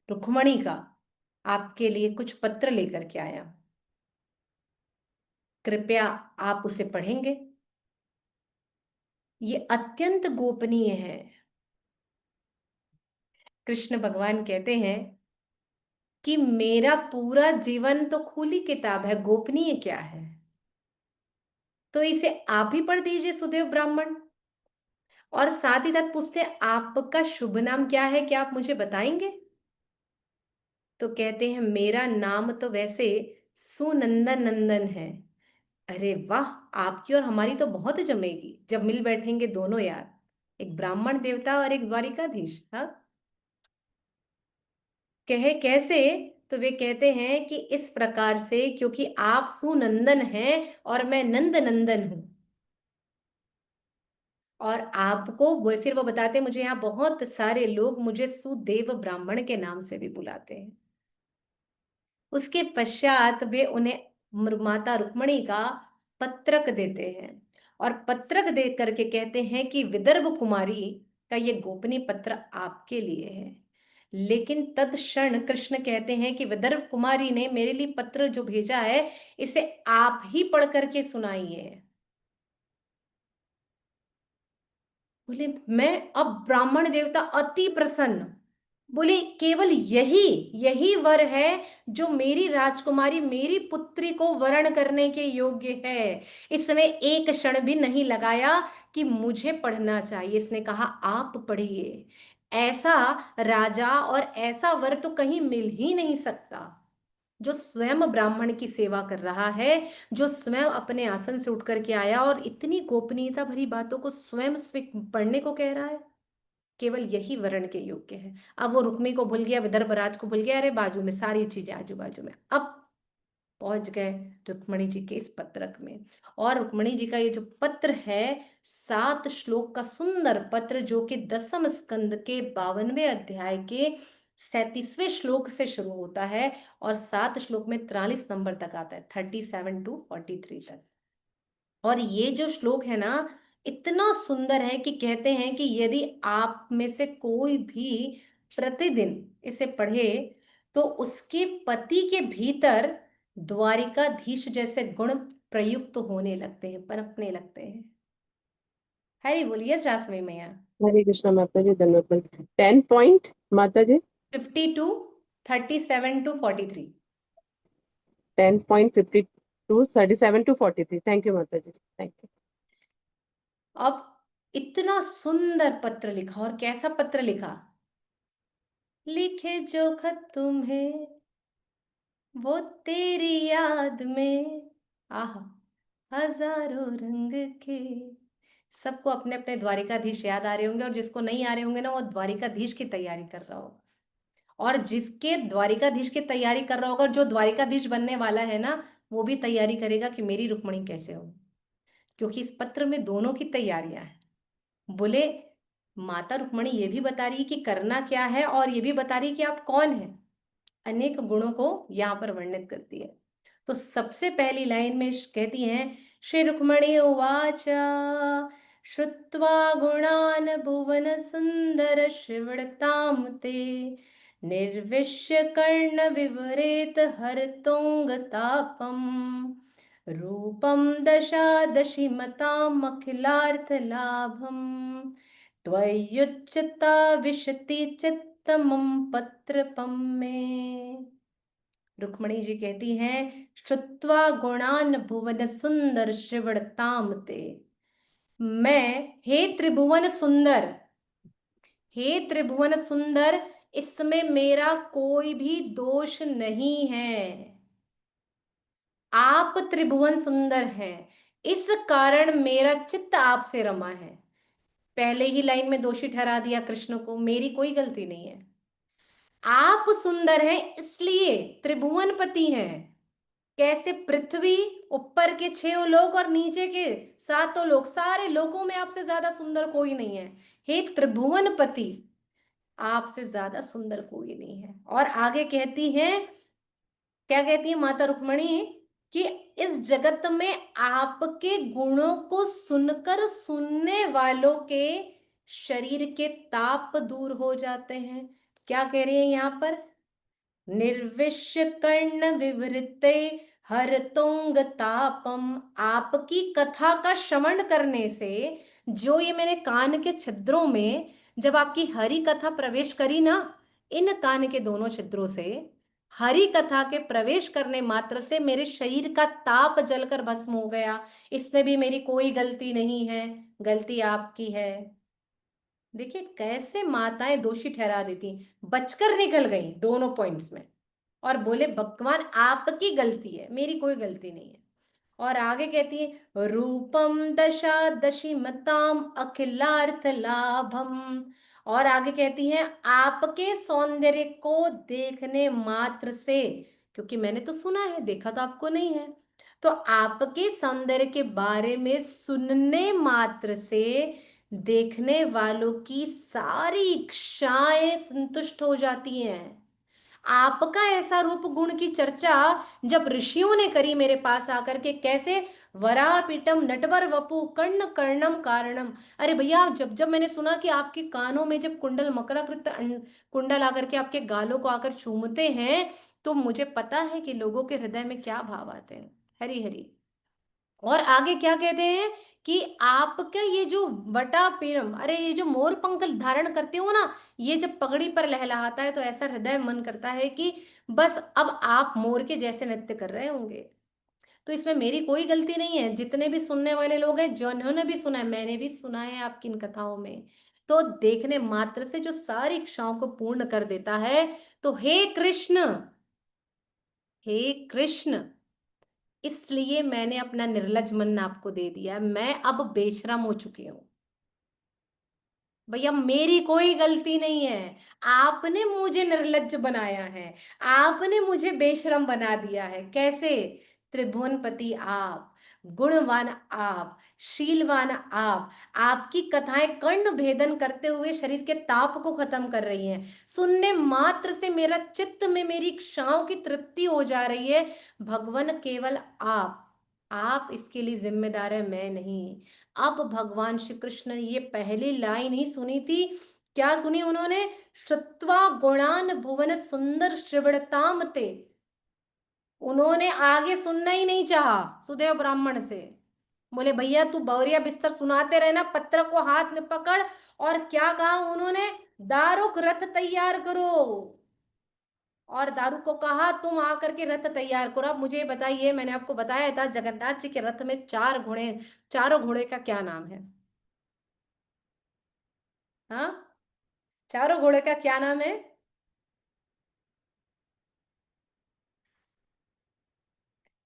रुक्मणी का आपके लिए कुछ पत्र लेकर के आया, कृपया आप उसे पढ़ेंगे। ये अत्यंत गोपनीय है। कृष्ण भगवान कहते हैं कि मेरा पूरा जीवन तो खुली किताब है, गोपनीय क्या है, तो इसे आप ही पढ़ दीजिए सुदेव ब्राह्मण। और साथ ही साथ पूछते हैं आपका शुभ नाम क्या है, क्या आप मुझे बताएंगे। तो कहते हैं मेरा नाम तो वैसे सुनंदन नंदन है। अरे वाह, आपकी और हमारी तो बहुत जमेगी जब मिल बैठेंगे दोनों यार, एक ब्राह्मण देवता और एक द्वारिकाधीश। हाँ, कहे कैसे, तो वे कहते हैं कि इस प्रकार से, क्योंकि आप सुनंदन हैं और मैं नंद नंदन हूं। और आपको फिर वो बताते हैं, मुझे यहाँ बहुत सारे लोग मुझे सुदेव ब्राह्मण के नाम से भी बुलाते हैं। उसके पश्चात वे उन्हें माता रुक्मणी का पत्रक देते हैं, और पत्रक दे करके कहते हैं कि विदर्भ कुमारी का ये गोपनीय पत्र आपके लिए है। लेकिन तत्क्षण कृष्ण कहते हैं कि विदर्भ कुमारी ने मेरे लिए पत्र जो भेजा है, इसे आप ही पढ़ करके सुनाइए। बोले मैं, अब ब्राह्मण देवता अति प्रसन्न, बोले केवल यही यही वर है जो मेरी राजकुमारी, मेरी पुत्री को वरण करने के योग्य है। इसने एक क्षण भी नहीं लगाया कि मुझे पढ़ना चाहिए, इसने कहा आप पढ़िए। ऐसा राजा और ऐसा वर तो कहीं मिल ही नहीं सकता, जो स्वयं ब्राह्मण की सेवा कर रहा है, जो स्वयं अपने आसन से उठ करके आया और इतनी गोपनीयता भरी बातों को स्वयं पढ़ने को कह रहा है। केवल यही वर्ण के योग्य है। अब वो रुक्मी को भूल गया, विदर्भ राज को भूल गया, अरे बाजू में सारी चीजें आजू बाजू में। अब पहुंच गए रुक्मणी जी के इस पत्रक में। और रुक्मणी जी का ये जो पत्र है, 7 श्लोक का सुंदर पत्र, जो कि 10वें स्कंद के 52वें अध्याय के 37वें श्लोक से शुरू होता है, और 7 श्लोक में 43 नंबर तक आता है, 37 to 43 तक। और ये जो श्लोक है ना, इतना सुंदर है कि कहते हैं कि यदि आप में से कोई भी प्रतिदिन इसे पढ़े तो उसके पति के भीतर द्वारिकाधीश जैसे गुण प्रयुक्त होने लगते हैं, पनपने लगते हैं। हरि बोलिए रासमई मैया। हरे कृष्णा माता जी, धन्यवाद। 10 पॉइंट माता जी। 52, 37 to 43। 10.52 37 to 43। थैंक यू माता जी, थैंक यू। अब इतना सुंदर पत्र लिखा, और कैसा पत्र लिखा, लिखे जो खत तुम्हें वो तेरी याद में, आहा हजारों रंग के। सबको अपने अपने द्वारिकाधीश याद आ रहे होंगे, और जिसको नहीं आ रहे होंगे ना, वो द्वारिकाधीश की तैयारी कर रहा होगा। और जिसके द्वारिकाधीश की तैयारी कर रहा होगा, जो द्वारिकाधीश बनने वाला है ना, वो भी तैयारी करेगा कि मेरी रुक्मणी कैसे हो। क्योंकि इस पत्र में दोनों की तैयारियां हैं। बोले माता रुक्मणी ये भी बता रही है कि करना क्या है, और ये भी बता रही है कि आप कौन हैं। अनेक गुणों को यहाँ पर वर्णित करती है। तो सबसे पहली लाइन में कहती हैं, श्री रुक्मणी उवाच श्रुत्वा गुणान् भुवन सुंदर शिवड़ताम ते निर्विश्य कर्ण विवरेत हरतोंगतापम रूपम दशादशि मताम अखिलार्थ लाभम त्वयुच्यता विशति चित्तमं पत्रपम में। रुक्मणी जी कहती हैं, श्रुत्वा गुणान भुवन सुंदर श्रवणताम ते। मैं, हे त्रिभुवन सुंदर, हे त्रिभुवन सुंदर, इसमें मेरा कोई भी दोष नहीं है। आप त्रिभुवन सुंदर हैं, इस कारण मेरा चित्त आपसे रमा है। पहले ही लाइन में दोषी ठहरा दिया कृष्ण को, मेरी कोई गलती नहीं है। आप सुंदर हैं इसलिए त्रिभुवनपति हैं। कैसे? पृथ्वी, ऊपर के 6 लोक और नीचे के 7 लोक, सारे लोकों में आपसे ज्यादा सुंदर कोई नहीं है। हे त्रिभुवनपति, आपसे ज्यादा सुंदर कोई नहीं है। और आगे कहती हैं, क्या कहती है माता रुक्मणी, कि इस जगत में आपके गुणों को सुनकर सुनने वालों के शरीर के ताप दूर हो जाते हैं। क्या कह रही है यहाँ पर? निर्विश्य कर्ण विवृते हरतोंग तापम। आपकी कथा का श्रवण करने से, जो ये मैंने कान के छिद्रों में जब आपकी हरि कथा प्रवेश करी ना, इन कान के दोनों छिद्रों से हरि कथा के प्रवेश करने मात्र से मेरे शरीर का ताप जलकर भस्म हो गया। इसमें भी मेरी कोई गलती नहीं है, गलती आपकी है। देखिए कैसे माताएं दोषी ठहरा देती, बचकर निकल गई दोनों पॉइंट्स में, और बोले भगवान आपकी गलती है, मेरी कोई गलती नहीं है। और आगे कहती है, रूपम दशा दशी मताम अखिलार्थ लाभम। और आगे कहती है, आपके सौंदर्य को देखने मात्र से, क्योंकि मैंने तो सुना है, देखा तो आपको नहीं है, तो आपके सौंदर्य के बारे में सुनने मात्र से देखने वालों की सारी इच्छाएं संतुष्ट हो जाती हैं। आपका ऐसा रूप गुण की चर्चा जब ऋषियों ने करी मेरे पास आकर के, कैसे? वरापीटम नटवर वपु कर्ण कर्णम कारणम। अरे भैया, जब जब मैंने सुना कि आपके कानों में जब कुंडल मकराकृत कुंडल आकर के आपके गालों को आकर चूमते हैं, तो मुझे पता है कि लोगों के हृदय में क्या भाव आते हैं। हरी हरी। और आगे क्या कहते हैं कि आपका ये जो वटा पिरम, अरे ये जो मोर पंख धारण करते हो ना, ये जब पगड़ी पर लहलहाता है तो ऐसा हृदय मन करता है कि बस अब आप मोर के जैसे नृत्य कर रहे होंगे। तो इसमें मेरी कोई गलती नहीं है। जितने भी सुनने वाले लोग हैं, जिन्होंने भी सुना है, मैंने भी सुना है आपकी इन कथाओं में, तो देखने मात्र से जो सारी इच्छाओं को पूर्ण कर देता है। तो हे कृष्ण, हे कृष्ण, इसलिए मैंने अपना निर्लज मन आपको दे दिया। मैं अब बेशरम हो चुकी हूं। भैया मेरी कोई गलती नहीं है, आपने मुझे निर्लज्ज बनाया है, आपने मुझे बेशरम बना दिया है। कैसे? त्रिभुवनपति आप, गुणवान आप, शीलवान आप, आपकी कथाएं कर्ण भेदन करते हुए शरीर के ताप को खत्म कर रही हैं। सुनने मात्र से मेरा चित्त में मेरी इच्छाओं की तृप्ति हो जा रही है। भगवान केवल आप, आप इसके लिए जिम्मेदार है, मैं नहीं। अब भगवान श्री कृष्ण ने ये पहली लाइन ही सुनी थी, क्या सुनी उन्होंने? श्रुत्वा गुणान भुवन सुंदर श्रवणताम ते। उन्होंने आगे सुनना ही नहीं चाहा सुदेव ब्राह्मण से। बोले भैया तू बौरिया बिस्तर सुनाते रहना, पत्र को हाथ में पकड़। और क्या कहा उन्होंने? दारुक रथ तैयार करो। और दारू को कहा तुम आकर के रथ तैयार करो। अब मुझे बताइए, मैंने आपको बताया था जगन्नाथ जी के रथ में चार घोड़े, चारों घोड़े का क्या नाम है? हाँ, चारों घोड़े का क्या नाम है?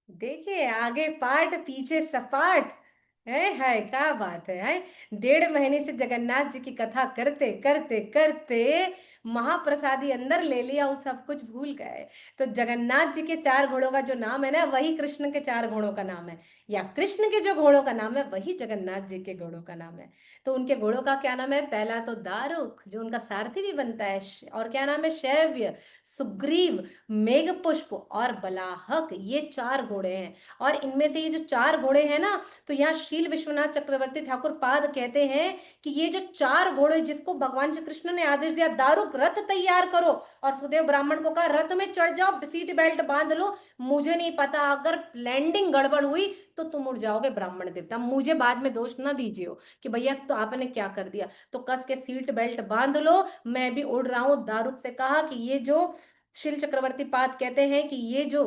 देखिए, आगे पाठ पीछे सपाट। है क्या बात है? 1.5 महीने से जगन्नाथ जी की कथा करते करते करते महाप्रसादी अंदर ले लिया, वो सब कुछ भूल गए। तो जगन्नाथ जी के चार घोड़ों का जो नाम है ना, वही कृष्ण के चार घोड़ों का नाम है। या कृष्ण के जो घोड़ों का नाम है वही जगन्नाथ जी के घोड़ों का नाम है। तो उनके घोड़ों का क्या नाम है? पहला तो दारुक, जो उनका सारथी भी बनता है, और क्या नाम है? शैव्य, सुग्रीव, मेघपुष्प और बलाहक, ये चार घोड़े हैं। और इनमें से ये जो चार घोड़े हैं ना, तो यहाँ शील विश्वनाथ चक्रवर्ती ठाकुर पाद कहते हैं कि ये जो चार घोड़े जिसको भगवान श्री कृष्ण ने आदेश दिया दारुक रथ तैयार करो, और सुदेव ब्राह्मण को कहा रथ में चढ़ जाओ, सीट बेल्ट बांध लो, मुझे नहीं पता अगर लैंडिंग गड़बड़ हुई तो तुम उड़ जाओगे ब्राह्मण देवता, मुझे बाद में दोष ना दीजिए हो कि भैया तो आपने क्या कर दिया। तो कस के सीट बेल्ट बांध लो, मैं भी उड़ रहा हूं। दारुक से कहा कि ये जो शिल चक्रवर्ती पाद कहते हैं कि ये जो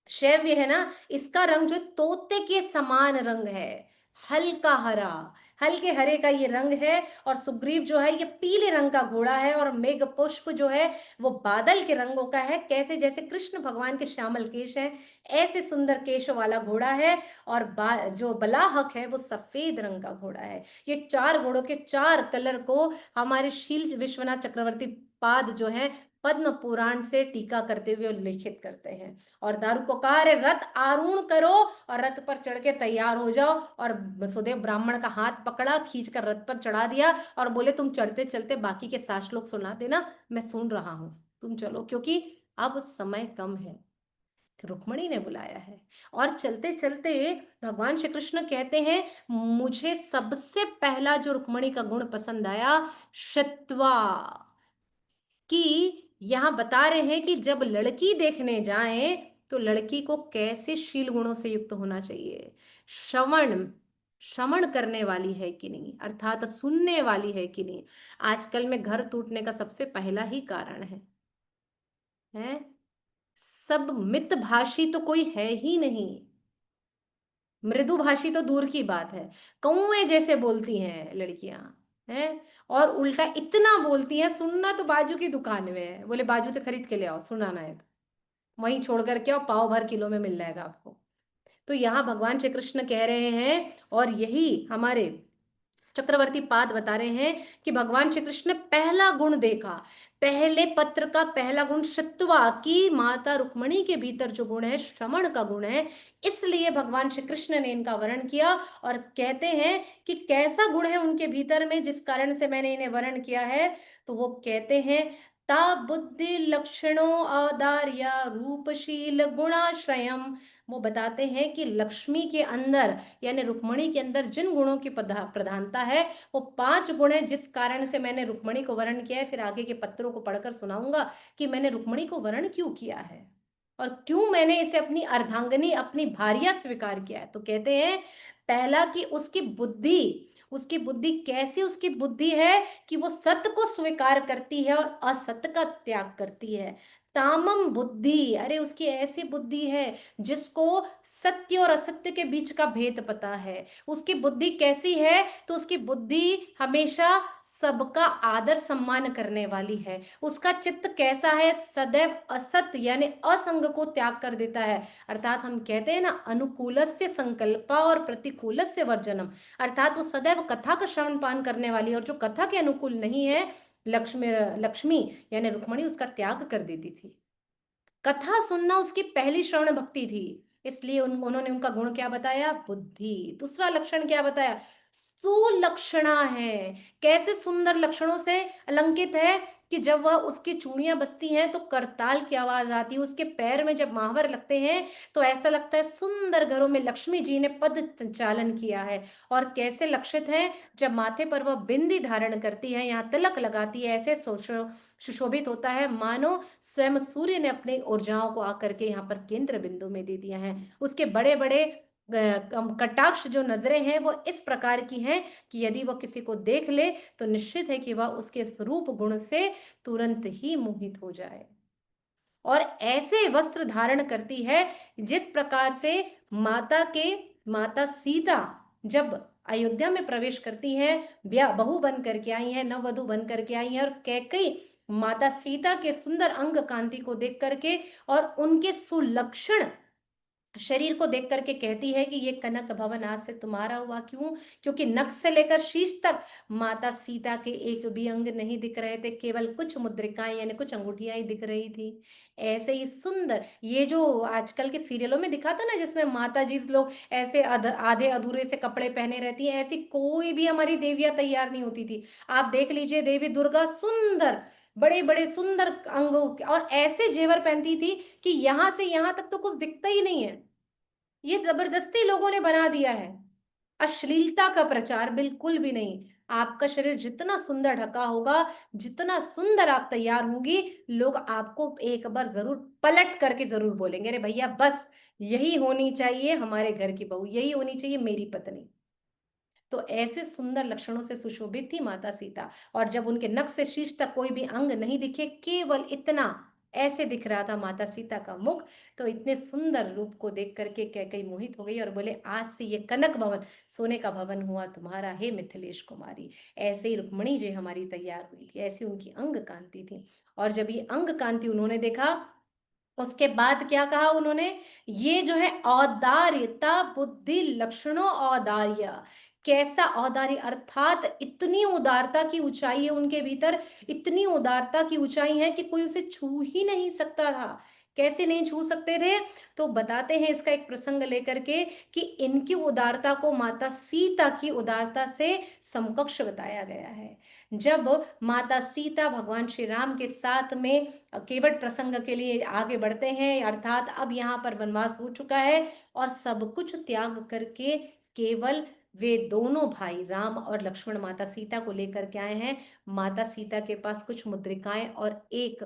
शैव्य है ना, इसका रंग जो तोते के समान रंग है, हल्का हरा, हल्के हरे का ये रंग है। और सुग्रीव जो है ये पीले रंग का घोड़ा है, और मेघ पुष्प जो है वो बादल के रंगों का है, कैसे जैसे कृष्ण भगवान के श्यामल केश है, ऐसे सुंदर केश वाला घोड़ा है। और जो बलाहक है वो सफेद रंग का घोड़ा है। ये चार घोड़ों के चार कलर को हमारे शील विश्वनाथ चक्रवर्ती पाद जो है पद्म पुराण से टीका करते हुए उल्लेखित करते हैं। और दारू को कहा अरे रथ आरूढ़ करो, और रथ पर चढ़ के तैयार हो जाओ। और वसुदेव ब्राह्मण का हाथ पकड़ा, खींच कर रथ पर चढ़ा दिया, और बोले तुम चढ़ते चलते बाकी के 7 श्लोक सुना देना, मैं सुन रहा हूं, तुम चलो, क्योंकि अब समय कम है। रुक्मणी ने बुलाया है। और चलते चलते भगवान श्री कृष्ण कहते हैं मुझे सबसे पहला जो रुक्मणी का गुण पसंद आया, शत्वा, कि यहां बता रहे हैं कि जब लड़की देखने जाएं तो लड़की को कैसे शील गुणों से युक्त होना चाहिए। श्रवण, श्रवण करने वाली है कि नहीं, अर्थात सुनने वाली है कि नहीं। आजकल में घर टूटने का सबसे पहला ही कारण है सब मितभाषी तो कोई है ही नहीं। मृदुभाषी तो दूर की बात है, कौए जैसे बोलती हैं लड़कियां, हैं। और उल्टा इतना बोलती हैं, सुनना तो बाजू की दुकान में है, बोले बाजू से खरीद के ले आओ, सुनाना है तो वहीं छोड़ करके आओ, पाव भर किलो में मिल जाएगा आपको। तो यहाँ भगवान श्री कृष्ण कह रहे हैं, और यही हमारे चक्रवर्ती पाद बता रहे हैं कि भगवान श्री कृष्ण ने पहला गुण देखा, पहले पत्र का पहला गुण शत्वा की माता रुक्मणी के भीतर जो गुण है श्रवण का गुण है, इसलिए भगवान श्री कृष्ण ने इनका वर्ण किया। और कहते हैं कि कैसा गुण है उनके भीतर में जिस कारण से मैंने इन्हें वर्ण किया है। तो वो कहते हैं ता बुद्धि लक्षणों औदार्य रूपशील गुणाश्रयम। वो बताते हैं कि लक्ष्मी के अंदर यानी रुक्मणी के अंदर जिन गुणों की प्रधानता है, वो 5 गुण है, जिस कारण से मैंने रुक्मणी को वर्ण किया है। फिर आगे के पत्रों को पढ़कर सुनाऊंगा कि मैंने रुक्मणी को वर्ण क्यों किया है, और क्यों मैंने इसे अपनी अर्धांगनी, अपनी भार्या स्वीकार किया है। तो कहते हैं पहला कि उसकी बुद्धि, उसकी बुद्धि कैसी उसकी बुद्धि है कि वो सत्य को स्वीकार करती है और असत्य का त्याग करती है। तामम बुद्धि, अरे उसकी ऐसी बुद्धि है जिसको सत्य और असत्य के बीच का भेद पता है। उसकी बुद्धि कैसी है? तो उसकी बुद्धि हमेशा सबका आदर सम्मान करने वाली है। उसका चित्त कैसा है? सदैव असत्य यानी असंग को त्याग कर देता है। अर्थात हम कहते हैं ना अनुकूलस्य संकल्पा और प्रतिकूलस्य वर्जनम, अर्थात वो सदैव कथा का श्रवण पान करने वाली है, और जो कथा के अनुकूल नहीं है, लक्ष्मी, लक्ष्मी यानी रुक्मणी उसका त्याग कर देती थी। कथा सुनना उसकी पहली श्रवण भक्ति थी, इसलिए उन्होंने उनका गुण क्या बताया? बुद्धि। दूसरा लक्षण क्या बताया? सुलक्षणा है। कैसे सुंदर लक्षणों से अलंकित है कि जब वह उसकी चूड़ियां बजती हैं तो करताल की आवाज आती है, उसके पैर में जब महावर लगते हैं तो ऐसा लगता है सुंदर घरों में लक्ष्मी जी ने पद संचालन किया है। और कैसे लक्षित है, जब माथे पर वह बिंदी धारण करती है, यहाँ तिलक लगाती है, ऐसे सुशोभित होता है मानो स्वयं सूर्य ने अपनी ऊर्जाओं को आकर के यहाँ पर केंद्र बिंदु में दे दिया है। उसके बड़े बड़े कटाक्ष जो नजरें हैं वो इस प्रकार की हैं कि यदि वह किसी को देख ले तो निश्चित है कि वह उसके स्वरूप गुण से तुरंत ही मोहित हो जाए। और ऐसे वस्त्र धारण करती है जिस प्रकार से माता सीता जब अयोध्या में प्रवेश करती हैं, ब्याह बहू बन करके आई हैं, नववधु बन करके आई हैं, और कैकई माता सीता के सुंदर अंग कांति को देख करके और उनके सुलक्षण शरीर को देख करके कहती है कि ये कनक भवन आज से तुम्हारा हुआ। क्यों? क्योंकि नख से लेकर शीश तक माता सीता के एक भी अंग नहीं दिख रहे थे, केवल कुछ मुद्रिकाएं यानी कुछ अंगूठियां ही दिख रही थी। ऐसे ही सुंदर ये जो आजकल के सीरियलों में दिखाता ना, जिसमें माता जी लोग ऐसे आधे अधूरे से कपड़े पहने रहती है, ऐसी कोई भी हमारी देवियां तैयार नहीं होती थी। आप देख लीजिए देवी दुर्गा सुंदर, बड़े बड़े सुंदर अंगों और ऐसे जेवर पहनती थी कि यहां से यहां तक तो कुछ दिखता ही नहीं है। ये जबरदस्ती लोगों ने बना दिया है। अश्लीलता का प्रचार बिल्कुल भी नहीं। आपका शरीर जितना सुंदर ढका होगा, जितना सुंदर आप तैयार होंगी, लोग आपको एक बार जरूर पलट करके जरूर बोलेंगे, अरे भैया बस यही होनी चाहिए हमारे घर की बहू, यही होनी चाहिए मेरी पत्नी। तो ऐसे सुंदर लक्षणों से सुशोभित थी माता सीता। और जब उनके नख से शीश तक कोई भी अंग नहीं दिखे, केवल इतना ऐसे दिख रहा था माता सीता का मुख, तो इतने सुंदर रूप को देख करके कैकेयी मोहित हो गई और बोले आज से ये कनक भवन सोने का भवन हुआ तुम्हारा, हे मिथिलेश कुमारी। ऐसे ही रुक्मणी जी हमारी तैयार हुई थी, ऐसी उनकी अंग कांति थी। और जब ये अंग कांति उन्होंने देखा, उसके बाद क्या कहा उन्होंने, ये जो है औदार्यता बुद्धि लक्षणों औदार्य। कैसा औदार्य, अर्थात इतनी उदारता की ऊंचाई है उनके भीतर, इतनी उदारता की ऊंचाई है कि कोई उसे छू ही नहीं सकता था। कैसे नहीं छू सकते थे? तो बताते हैं इसका एक प्रसंग लेकर के कि इनकी उदारता को माता सीता की उदारता से समकक्ष बताया गया है। जब माता सीता भगवान श्री राम के साथ में केवट प्रसंग के लिए आगे बढ़ते हैं, अर्थात अब यहाँ पर वनवास हो चुका है और सब कुछ त्याग करके केवल वे दोनों भाई राम और लक्ष्मण माता सीता को लेकर के आए हैं। माता सीता के पास कुछ मुद्रिकाएं और एक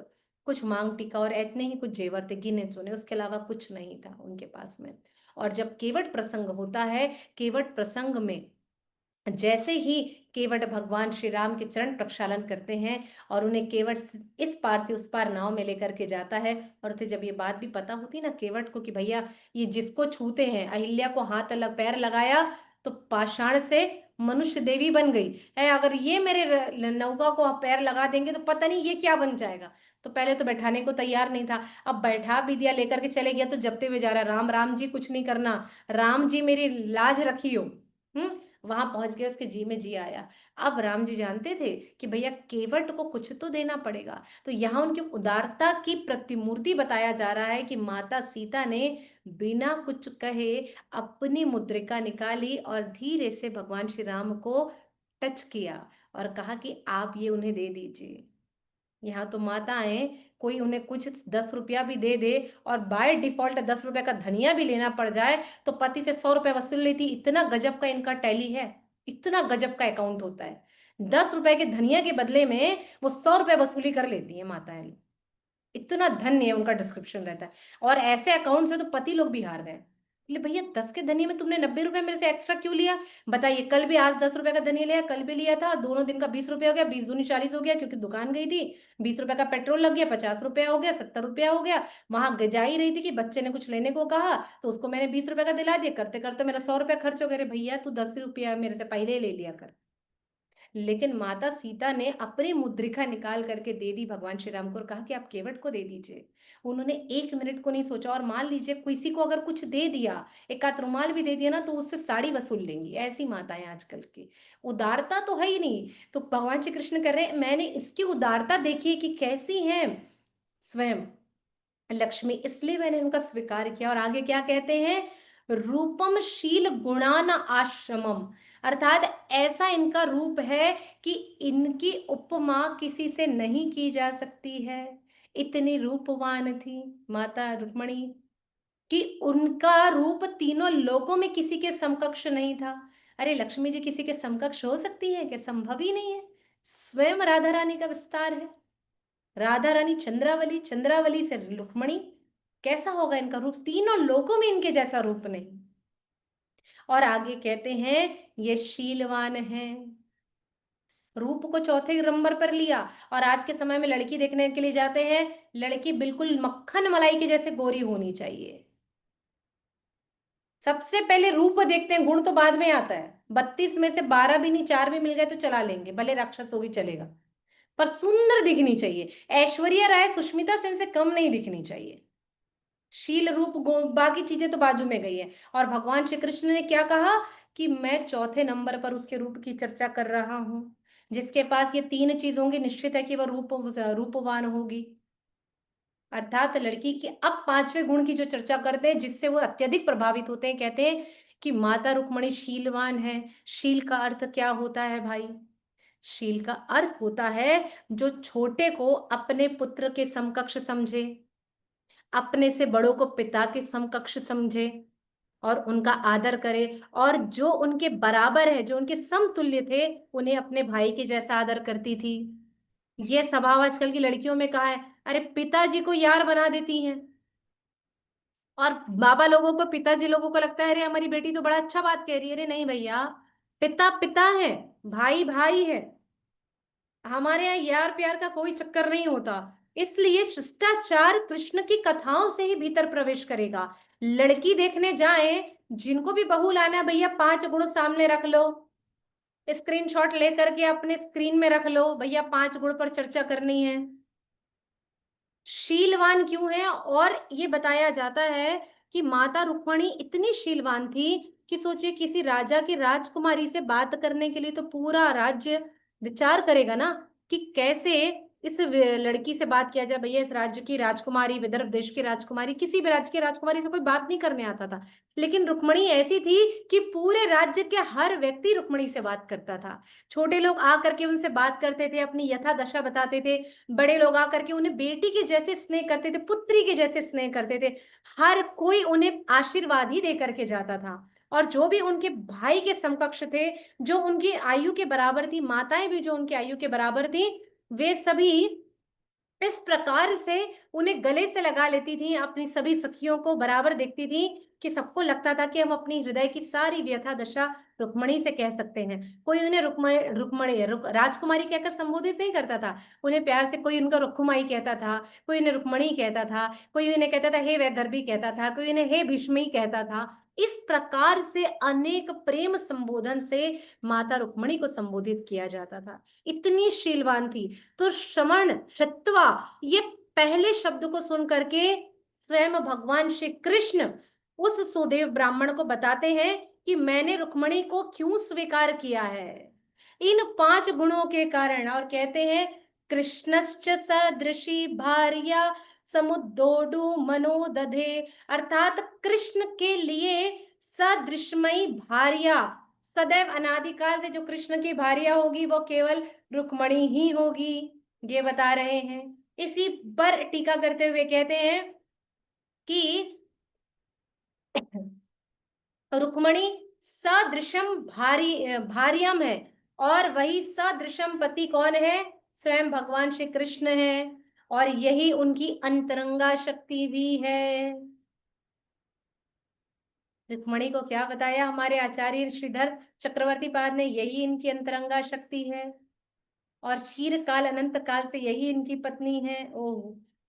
कुछ मांग टीका और इतने ही कुछ जेवर थे गिने चुने, उसके अलावा कुछ नहीं था उनके पास में। और जब केवट प्रसंग होता है, केवट प्रसंग में जैसे ही केवट भगवान श्री राम के चरण प्रक्षालन करते हैं और उन्हें केवट इस पार से उस पार नाव में लेकर के जाता है। और उसे जब ये बात भी पता होती ना केवट को कि भैया ये जिसको छूते हैं, अहिल्या को हाथ अलग पैर लगाया तो पाषाण से मनुष्य देवी बन गई है, अगर ये मेरे नौका को पैर लगा देंगे तो पता नहीं ये क्या बन जाएगा। तो पहले तो बैठाने को तैयार नहीं था, अब बैठा भी दिया, लेकर के चले गया तो जपते हुए जा रहा, राम राम जी कुछ नहीं करना, राम जी मेरी लाज रखियो। हम्म। वहां पहुंच गए, उसके जी में जी आया। अब राम जी जानते थे कि भैया केवट को कुछ तो देना पड़ेगा। तो यहाँ उनकी उदारता की प्रतिमूर्ति बताया जा रहा है कि माता सीता ने बिना कुछ कहे अपनी मुद्रिका निकाली और धीरे से भगवान श्री राम को टच किया और कहा कि आप ये उन्हें दे दीजिए। यहाँ तो माताएं कोई उन्हें कुछ 10 रुपया भी दे दे और बाय डिफॉल्ट 10 रुपए का धनिया भी लेना पड़ जाए तो पति से 100 रुपए वसूल लेती। इतना गजब का इनका टैली है, इतना गजब का अकाउंट होता है। 10 रुपए के धनिया के बदले में वो 100 रुपए वसूली कर लेती है माताएं लोग। इतना धन्य है उनका डिस्क्रिप्शन रहता है। और ऐसे अकाउंट से तो पति लोग भी हार गए, बोले भैया 10 के धनिया में तुमने 90 रुपए मेरे से एक्स्ट्रा क्यों लिया? बताइए, कल भी आज 10 रुपए का धनिया लिया, कल भी लिया था, दोनों दिन का 20 रुपया हो गया, 20 दूनी 40 हो गया क्योंकि दुकान गई थी। 20 रुपए का पेट्रोल लग गया, 50 रुपया हो गया, 70 रुपया हो गया। वहां जा ही रही थी कि बच्चे ने कुछ लेने को कहा तो उसको मैंने 20 रुपए का दिला दिया, करते करते मेरा 100 रुपया खर्च हो गया। अरे भैया तू 10 रुपया मेरे से पहले ही ले लिया कर। लेकिन माता सीता ने अपनी मुद्रिका निकाल करके दे दी भगवान श्री राम को और कहा कि आप केवट को दे दीजिए। उन्होंने 1 मिनट को नहीं सोचा। और मान लीजिए किसी को अगर कुछ दे दिया, एक आध रुमाल भी दे दिया ना, तो उससे साड़ी वसूल लेंगी, ऐसी माताएं आजकल की। उदारता तो है ही नहीं। तो भगवान श्री कृष्ण कह रहे हैं मैंने इसकी उदारता देखी है कि कैसी है स्वयं लक्ष्मी, इसलिए मैंने उनका स्वीकार किया। और आगे क्या कहते हैं, रूपम शील गुणान आश्रमम, अर्थात ऐसा इनका रूप है कि इनकी उपमा किसी से नहीं की जा सकती है। इतनी रूपवान थी माता रुक्मणी कि उनका रूप तीनों लोकों में किसी के समकक्ष नहीं था। अरे लक्ष्मी जी किसी के समकक्ष हो सकती है क्या? संभव ही नहीं है। स्वयं राधा रानी का विस्तार है। राधा रानी चंद्रावली, चंद्रावली से रुक्मणी, कैसा होगा इनका रूप? तीनों लोकों में इनके जैसा रूप नहीं। और आगे कहते हैं ये शीलवान है। रूप को चौथे नंबर पर लिया। और आज के समय में लड़की देखने के लिए जाते हैं, लड़की बिल्कुल मक्खन मलाई के जैसे गोरी होनी चाहिए। सबसे पहले रूप देखते हैं, गुण तो बाद में आता है। 32 में से 12 भी नहीं, 4 भी मिल गए तो चला लेंगे, भले राक्षस होगी चलेगा, पर सुंदर दिखनी चाहिए। ऐश्वर्या राय सुष्मिता सेन से कम नहीं दिखनी चाहिए। शील रूप गुण बाकी चीजें तो बाजू में गई है। और भगवान श्री कृष्ण ने क्या कहा कि मैं चौथे नंबर पर उसके रूप की चर्चा कर रहा हूं। जिसके पास ये तीन चीज होंगी, निश्चित है कि वह रूपवान होगी। अर्थात लड़की की अब पांचवें गुण की जो चर्चा करते हैं जिससे वो अत्यधिक प्रभावित होते हैं, कहते हैं कि माता रुक्मणी शीलवान है। शील का अर्थ क्या होता है भाई? शील का अर्थ होता है जो छोटे को अपने पुत्र के समकक्ष समझे, अपने से बड़ों को पिता के समकक्ष समझे और उनका आदर करे, और जो उनके बराबर है, जो उनके समतुल्य थे, उन्हें अपने भाई के जैसा आदर करती थी। ये स्वभाव आजकल की लड़कियों में कहाँ है? अरे पिताजी को यार बना देती हैं। और बाबा लोगों को, पिताजी लोगों को लगता है अरे हमारी बेटी तो बड़ा अच्छा बात कह रही है। अरे नहीं भैया, पिता पिता है, भाई भाई है। हमारे यहाँ यार प्यार का कोई चक्कर नहीं होता। इसलिए शिष्टाचार कृष्ण की कथाओं से ही भीतर प्रवेश करेगा। लड़की देखने जाए, जिनको भी बहू लाना है भैया, 5 गुण सामने रख लो, स्क्रीनशॉट लेकर के अपने स्क्रीन में रख लो, भैया 5 गुण पर चर्चा करनी है। शीलवान क्यों है? और ये बताया जाता है कि माता रुक्मणी इतनी शीलवान थी कि सोचिए, किसी राजा की राजकुमारी से बात करने के लिए तो पूरा राज्य विचार करेगा ना कि कैसे इस लड़की से बात किया जाए। भैया इस राज्य की राजकुमारी, विदर्भ देश की राजकुमारी, किसी भी राज्य की राजकुमारी से कोई बात नहीं करने आता था। लेकिन रुक्मणी ऐसी थी कि पूरे राज्य के हर व्यक्ति रुक्मणी से बात करता था। छोटे लोग आकर के उनसे बात करते थे, अपनी यथा दशा बताते थे। बड़े लोग आकर के उन्हें बेटी के जैसे स्नेह करते थे, पुत्री के जैसे स्नेह करते थे। हर कोई उन्हें आशीर्वाद ही दे करके जाता था। और जो भी उनके भाई के समकक्ष थे, जो उनकी आयु के बराबर थी, माताएं भी जो उनकी आयु के बराबर थी, वे सभी इस प्रकार से उन्हें गले से लगा लेती थी, अपनी सभी सखियों को बराबर देखती थी कि सबको लगता था कि हम अपनी हृदय की सारी व्यथा दशा रुक्मणी से कह सकते हैं। कोई उन्हें रुक्मणी रुक्मणी राजकुमारी कहकर संबोधित नहीं करता था। उन्हें प्यार से कोई उनका रुक्कुमाई कहता था, कोई उन्हें रुक्मणी कहता था, कोई उन्हें कहता था हे वैदर्भी कहता था, कोई उन्हें हे भीष्मी कहता था। इस प्रकार से अनेक प्रेम संबोधन से माता रुक्मणी को संबोधित किया जाता था। इतनी शीलवान थी। तो श्रमण क्षत्वा, ये पहले शब्द को सुन करके स्वयं भगवान श्री कृष्ण उस सुदेव ब्राह्मण को बताते हैं कि मैंने रुक्मणी को क्यों स्वीकार किया है, इन 5 गुणों के कारण। और कहते हैं कृष्णश्च सदृशी भार्या समुद्दोडु मनोदधे, अर्थात कृष्ण के लिए सदृशमयी भार्या, सदैव अनादिकाल से जो कृष्ण की भार्या होगी वो केवल रुक्मणी ही होगी, ये बता रहे हैं। इसी पर टीका करते हुए कहते हैं कि रुक्मणी सदृशम भार्यम है, और वही सदृशम पति कौन है? स्वयं भगवान श्री कृष्ण है। और यही उनकी अंतरंगा शक्ति भी है। रुक्मणी को क्या बताया हमारे आचार्य श्रीधर चक्रवर्ती पाद ने? यही इनकी अंतरंगा शक्ति है, और क्षीर काल अनंत काल से यही इनकी पत्नी है। ओह,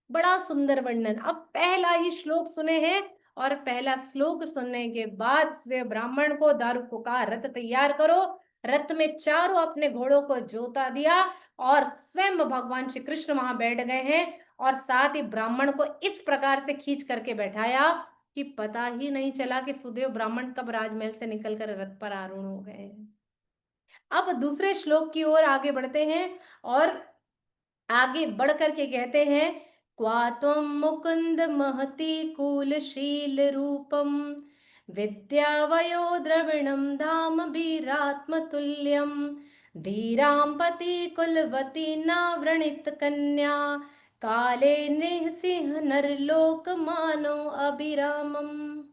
बड़ा सुंदर वर्णन। अब पहला ही श्लोक सुने हैं, और पहला श्लोक सुनने के बाद से ब्राह्मण को दारू का रथ तैयार करो। रथ में चारों अपने घोड़ों को जोता दिया, और स्वयं भगवान श्री कृष्ण वहां बैठ गए हैं, और साथ ही ब्राह्मण को इस प्रकार से खींच करके बैठाया कि पता ही नहीं चला कि सुदेव ब्राह्मण कब राजमहल से निकलकर रथ पर आरूढ़ हो गए। अब दूसरे श्लोक की ओर आगे बढ़ते हैं, और आगे बढ़ करके कहते हैं क्वा त्वं मुकुंद महति कुलशील रूपम विद्यावयो द्रविणं धामभिरात्मतुल्यं धीरां पतिकुलवती नावृणीत कन्या काले नृसिंह नरलोकमानो अभिरामम्।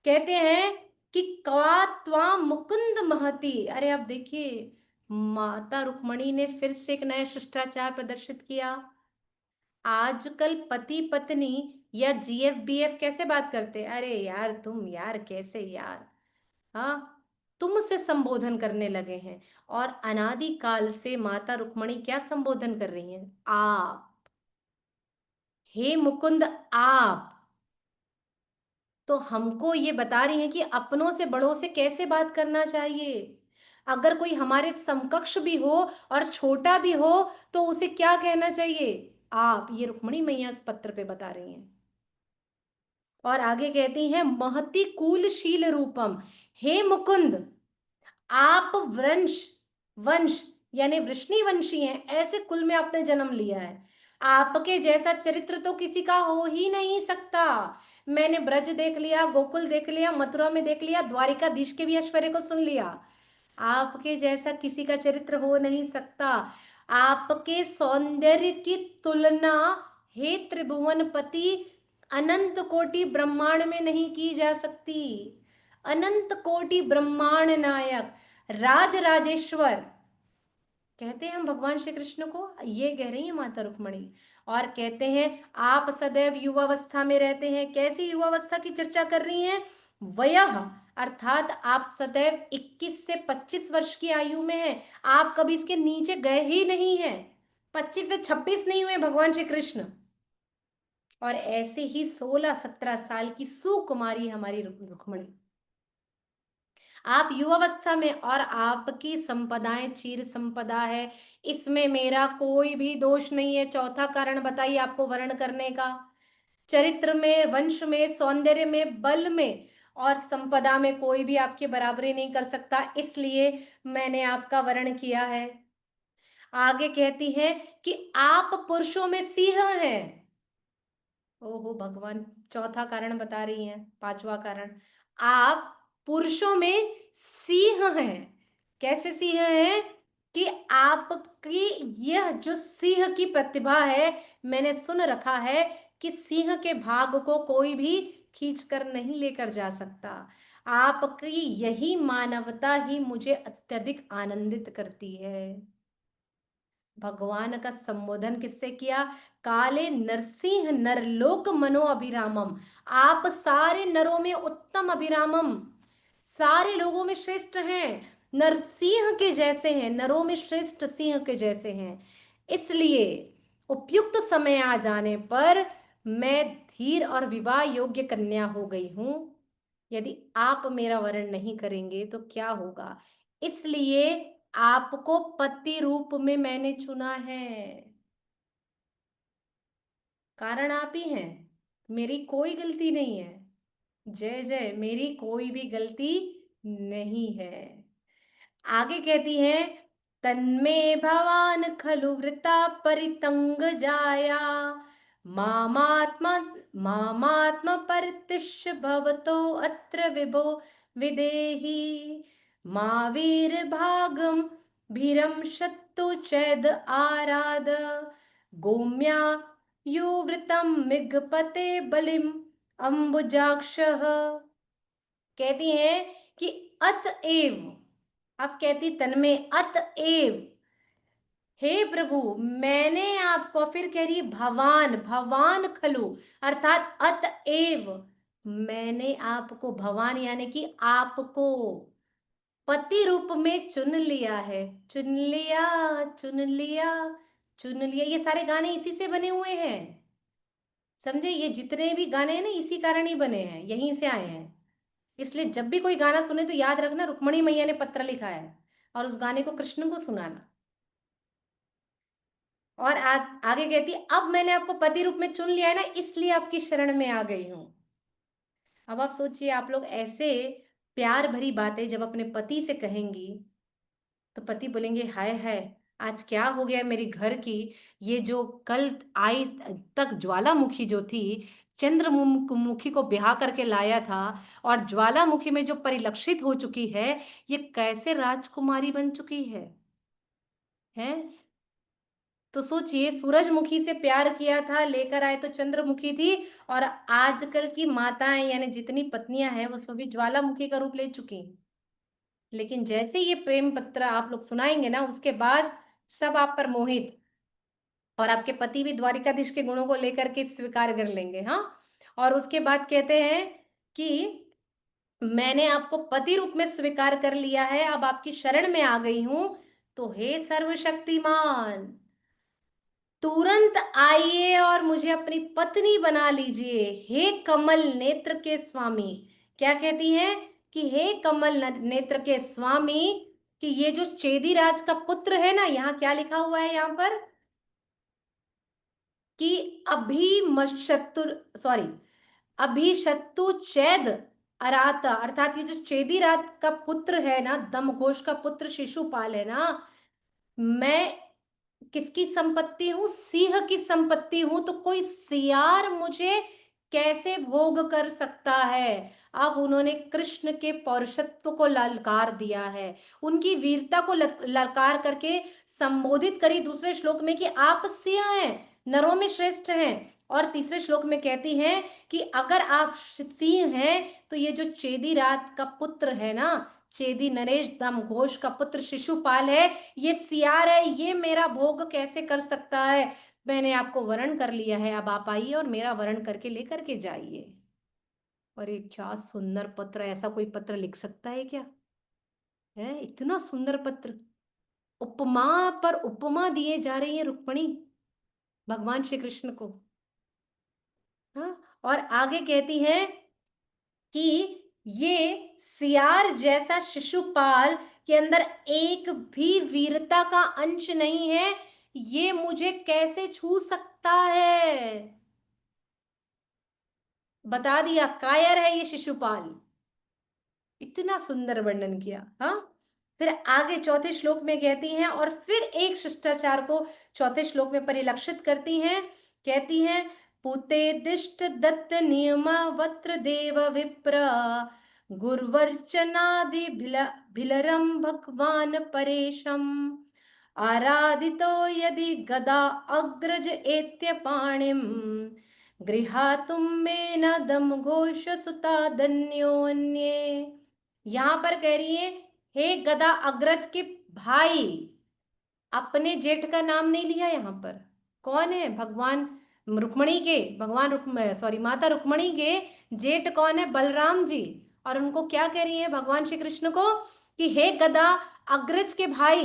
कहते हैं कि क्वा त्वां मुकुंद महती। अरे आप देखिए, माता रुक्मणी ने फिर से एक नया शिष्टाचार प्रदर्शित किया। आजकल पति पत्नी या जीएफ बीएफ कैसे बात करते हैं? अरे यार तुम, यार कैसे यार, हाँ, तुमसे संबोधन करने लगे हैं। और अनादि काल से माता रुक्मणी क्या संबोधन कर रही हैं? आप, हे मुकुंद आप। तो हमको ये बता रही हैं कि अपनों से बड़ों से कैसे बात करना चाहिए। अगर कोई हमारे समकक्ष भी हो और छोटा भी हो तो उसे क्या कहना चाहिए? आप। ये रुक्मणी मैया इस पत्र पे बता रही हैं। और आगे कहती हैं, महति कूलशील रूपम। हे मुकुंद, आप वंश, वंश यानी वृष्णि वंशी हैं, ऐसे कुल में आपने जन्म लिया है। आपके जैसा चरित्र तो किसी का हो ही नहीं सकता। मैंने ब्रज देख लिया, गोकुल देख लिया, मथुरा में देख लिया, द्वारिकाधीश के भी ऐश्वर्य को सुन लिया। आपके जैसा किसी का चरित्र हो नहीं सकता। आपके सौंदर्य की तुलना, हे त्रिभुवनपति, अनंत कोटि ब्रह्मांड में नहीं की जा सकती। अनंत कोटि ब्रह्मांड नायक, राज राजेश्वर कहते हैं हम भगवान श्री कृष्ण को। ये कह रही है माता रुक्मणी। और कहते हैं, आप सदैव युवावस्था में रहते हैं। कैसी युवावस्था की चर्चा कर रही हैं? वयः अर्थात आप सदैव 21 से 25 वर्ष की आयु में हैं। आप कभी इसके नीचे गए ही नहीं हैं। 25 से 26 नहीं हुए भगवान श्री कृष्ण। और ऐसे ही 16-17 साल की सुकुमारी हमारी रुक्मणी। आप युवावस्था में, और आपकी संपदाएं चीर संपदा है, इसमें मेरा कोई भी दोष नहीं है। चौथा कारण बताइए आपको वर्ण करने का। चरित्र में, वंश में, सौंदर्य में, बल में और संपदा में कोई भी आपकी बराबरी नहीं कर सकता, इसलिए मैंने आपका वर्ण किया है। आगे कहती है कि आप पुरुषों में सिंह हैं। ओहो भगवान, चौथा कारण बता रही हैं, पांचवा कारण। आप पुरुषों में सिंह हैं। कैसे सिंह हैं? कि आपकी यह जो सिंह की प्रतिभा है, मैंने सुन रखा है कि सिंह के भाग को कोई भी खींच कर नहीं लेकर जा सकता। आपकी यही मानवता ही मुझे अत्यधिक आनंदित करती है। भगवान का संबोधन किससे किया? काले नरसिंह नरलोक मनो अभिरामम। आप सारे नरों में उत्तम अभिरामम, सारे लोगों में श्रेष्ठ हैं। नरसिंह के जैसे हैं, नरों में श्रेष्ठ सिंह के जैसे हैं। इसलिए उपयुक्त समय आ जाने पर मैं धीर और विवाह योग्य कन्या हो गई हूं। यदि आप मेरा वरण नहीं करेंगे तो क्या होगा? इसलिए आपको पति रूप में मैंने चुना है। कारण आप ही हैं, मेरी कोई गलती नहीं है। जय जय, मेरी कोई भी गलती नहीं है। आगे कहती है, तन्मे भवान खलु वृता परितंग जाया मामात्मा मामात्म परतिष्य भवतो अत्र विभो विदेहि मा वीर भागम भीरम शत्तु चैद आराध गोम्या युवृतम मिगपते बलिम अंबुजाक्षः। कहती हैं कि अतएव, अब कहती तन्मे अतएव, हे प्रभु, मैंने आपको, फिर कह रही है भवान, भवान खलु अर्थात अतएव मैंने आपको, भवान यानी कि आपको पति रूप में चुन लिया है। चुन लिया, चुन लिया, चुन लिया, ये सारे गाने इसी से बने हुए हैं। समझे? ये जितने भी गाने हैं ना, इसी कारण ही बने हैं, यहीं से आए हैं। इसलिए जब भी कोई गाना सुने तो याद रखना रुक्मणी मैया ने पत्र लिखा है, और उस गाने को कृष्ण को सुनाना। और आगे कहती है, अब मैंने आपको पति रूप में चुन लिया है ना, इसलिए आपकी शरण में आ गई हूं। अब आप सोचिए, आप लोग ऐसे प्यार भरी बातें जब अपने पति से कहेंगी तो पति बोलेंगे, हाय हाय, आज क्या हो गया मेरी घर की, ये जो कल आई तक ज्वालामुखी जो थी, चंद्रमुखी को ब्याह करके लाया था, और ज्वालामुखी में जो परिलक्षित हो चुकी है, ये कैसे राजकुमारी बन चुकी है। तो सोचिए, सूरजमुखी से प्यार किया था, लेकर आए तो चंद्रमुखी थी, और आजकल की माताएं यानी जितनी पत्नियां हैं वो सभी ज्वालामुखी का रूप ले चुकी। लेकिन जैसे ये प्रेम पत्र आप लोग सुनाएंगे ना, उसके बाद सब आप पर मोहित, और आपके पति भी द्वारिकाधीश के गुणों को लेकर के स्वीकार कर लेंगे। हाँ, और उसके बाद कहते हैं कि मैंने आपको पति रूप में स्वीकार कर लिया है, अब आपकी शरण में आ गई हूं, तो हे सर्वशक्तिमान, तुरंत आइए और मुझे अपनी पत्नी बना लीजिए, हे कमल नेत्र के स्वामी। क्या कहती हैं कि हे कमल नेत्र के स्वामी, कि ये जो चेदी राज का पुत्र है ना, यहाँ क्या लिखा हुआ है यहाँ पर, कि अभिमशत्रु, सॉरी, अभिशत्रु चैद अराता, अर्थात ये जो चेदी राज का पुत्र है ना, दमघोष का पुत्र शिशुपाल है ना, मैं किसकी संपत्ति हूं, सिंह की संपत्ति हूं, तो कोई सियार मुझे कैसे भोग कर सकता है। अब उन्होंने कृष्ण के पौरुषत्व को ललकार दिया है, उनकी वीरता को ललकार करके संबोधित करी दूसरे श्लोक में कि आप सिंह हैं, नरों में श्रेष्ठ हैं। और तीसरे श्लोक में कहती हैं कि अगर आप सिंह हैं, तो ये जो चेदी रात का पुत्र है ना, चेदी नरेश दम घोष का पुत्र शिशुपाल है, ये सियार है, ये मेरा भोग कैसे कर सकता है। मैंने आपको वरण कर लिया है, अब आप आइए और मेरा वरण करके लेकर के जाइए। अरे क्या सुंदर पत्र, ऐसा कोई पत्र लिख सकता है क्या, है इतना सुंदर पत्र। उपमा पर उपमा दिए जा रही है रुक्मिणी भगवान श्री कृष्ण को। हाँ, और आगे कहती हैं कि ये सियार जैसा शिशुपाल के अंदर एक भी वीरता का अंश नहीं है, ये मुझे कैसे छू सकता है। बता दिया, कायर है ये शिशुपाल। इतना सुंदर वर्णन किया। हाँ, फिर आगे चौथे श्लोक में कहती हैं, और फिर एक शिष्टाचार को चौथे श्लोक में परिलक्षित करती हैं। कहती हैं, पुते दिष्ट दत्त नियम वत्र देव विप्र गुर्वर्चनादि भिलरम भगवान परेशम आराधितो यदि गदा अग्रज एत्य पाणिम गृहातुं मे न दम घोष सुता धन्योन्ये। यहां पर कह रही है, हे गदा अग्रज के भाई, अपने जेठ का नाम नहीं लिया यहाँ पर। कौन है, भगवान रुक्मणी के, भगवान रुक्म सॉरी माता रुक्मणी के जेठ कौन है, बलराम जी। और उनको क्या कह रही है भगवान श्री कृष्ण को, कि हे गदा अग्रज के भाई।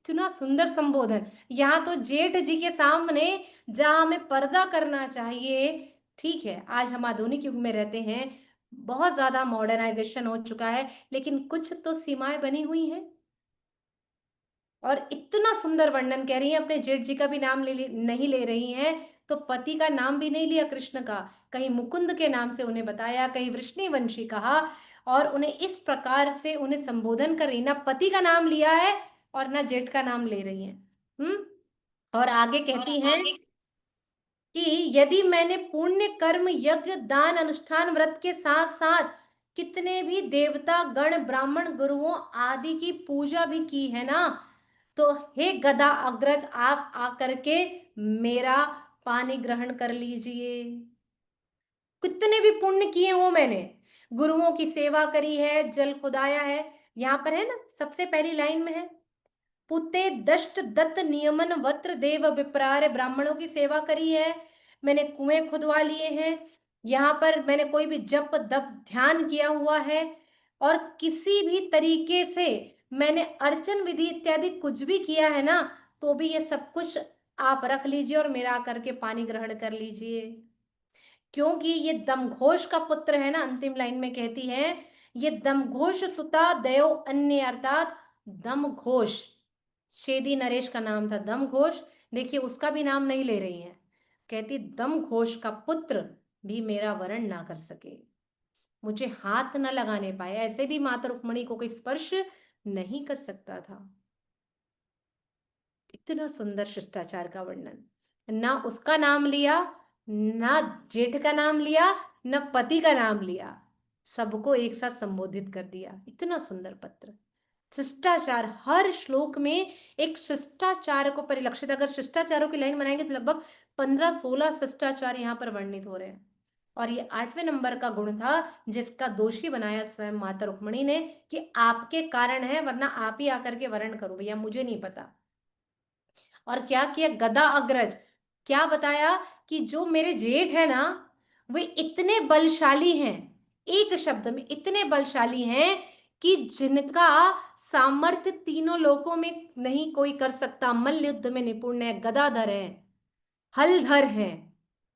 इतना सुंदर संबोधन। यहाँ तो जेठ जी के सामने जहां हमें पर्दा करना चाहिए, ठीक है, आज हम आधुनिक युग में रहते हैं, बहुत ज्यादा मॉडर्नाइजेशन हो चुका है, लेकिन कुछ तो सीमाएं बनी हुई हैं। और इतना सुंदर वर्णन कह रही है, अपने जेठ जी का भी नाम नहीं ले रही हैं, तो पति का नाम भी नहीं लिया कृष्ण का, कहीं मुकुंद के नाम से उन्हें बताया, कहीं वृष्णिवंशी कहा, और उन्हें इस प्रकार से उन्हें संबोधन कर रही, ना पति का नाम लिया है और ना जेठ का नाम ले रही हैं। हम्म, और आगे कहती हैं कि यदि मैंने पुण्य कर्म यज्ञ दान अनुष्ठान व्रत के साथ साथ कितने भी देवता गण ब्राह्मण गुरुओं आदि की पूजा भी की है ना, तो हे गदा अग्रज, आप आकर के मेरा पानी ग्रहण कर लीजिए। कितने भी पुण्य किए हो मैंने, गुरुओं की सेवा करी है, जल खुदाया है, यहां पर है ना सबसे पहली लाइन में है, पुते दष्ट दत्त नियमन वत्र देव विप्रार, ब्राह्मणों की सेवा करी है, मैंने कुएं खुदवा लिए हैं, यहाँ पर मैंने कोई भी जप तप ध्यान किया हुआ है, और किसी भी तरीके से मैंने अर्चन विधि इत्यादि कुछ भी किया है ना, तो भी ये सब कुछ आप रख लीजिए और मेरा करके पानी ग्रहण कर लीजिए। क्योंकि ये दमघोष का पुत्र है ना, अंतिम लाइन में कहती है, ये दमघोष सुता दयो अन्य, अर्थात दमघोष, शेदी नरेश का नाम था दमघोष, देखिए उसका भी नाम नहीं ले रही है, कहती दमघोष का पुत्र भी मेरा वरण ना कर सके, मुझे हाथ न लगाने पाए, ऐसे भी माता रुक्मणी को कोई स्पर्श नहीं कर सकता था। इतना सुंदर शिष्टाचार का वर्णन, ना उसका नाम लिया, ना जेठ का नाम लिया, ना पति का नाम लिया, सबको एक साथ संबोधित कर दिया। इतना सुंदर पत्र, शिष्टाचार हर श्लोक में एक शिष्टाचार को परिलक्षित, अगर शिष्टाचारों की लाइन बनाएंगे तो लगभग 15-16 शिष्टाचार यहाँ पर वर्णित हो रहे हैं। और ये 8वें नंबर का गुण था जिसका दोषी बनाया स्वयं माता रुक्मणी ने, कि आपके कारण है, वरना आप ही आकर के वर्ण करो भैया, मुझे नहीं पता। और क्या किया, गदा अग्रज, क्या बताया कि जो मेरे जेठ है ना, वे इतने बलशाली हैं, एक शब्द में इतने बलशाली हैं कि जिनका सामर्थ्य तीनों लोकों में नहीं कोई कर सकता। मल्ल युद्ध में निपुण है, गदाधर है, हलधर है।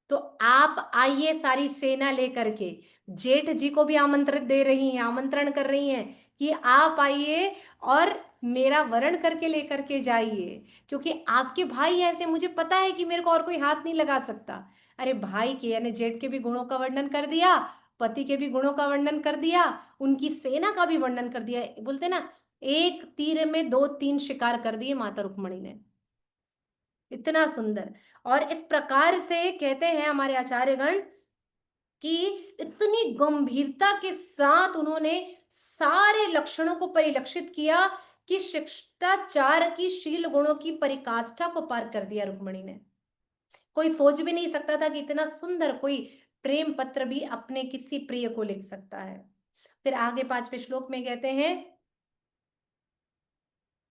तो आप आइए सारी सेना लेकर के, जेठ जी को भी आमंत्रित दे रही हैं, आमंत्रण कर रही हैं कि आप आइए और मेरा वरण करके लेकर के जाइए, क्योंकि आपके भाई ऐसे, मुझे पता है कि मेरे को और कोई हाथ नहीं लगा सकता। अरे भाई के यानी जेठ के भी गुणों का वर्णन कर दिया, पति के भी गुणों का वर्णन कर दिया, उनकी सेना का भी वर्णन कर दिया। बोलते ना, एक तीर में दो तीन शिकार कर दिए माता रुक्मणी ने। इतना सुंदर। और इस प्रकार से कहते हैं हमारे आचार्यगण कि इतनी गंभीरता के साथ उन्होंने सारे लक्षणों को परिलक्षित किया कि शिष्टाचार की शील गुणों की परिकाष्ठा को पार कर दिया रुक्मणी ने। कोई सोच भी नहीं सकता था कि इतना सुंदर कोई प्रेम पत्र भी अपने किसी प्रिय को लिख सकता है। फिर आगे 5वें श्लोक में कहते हैं,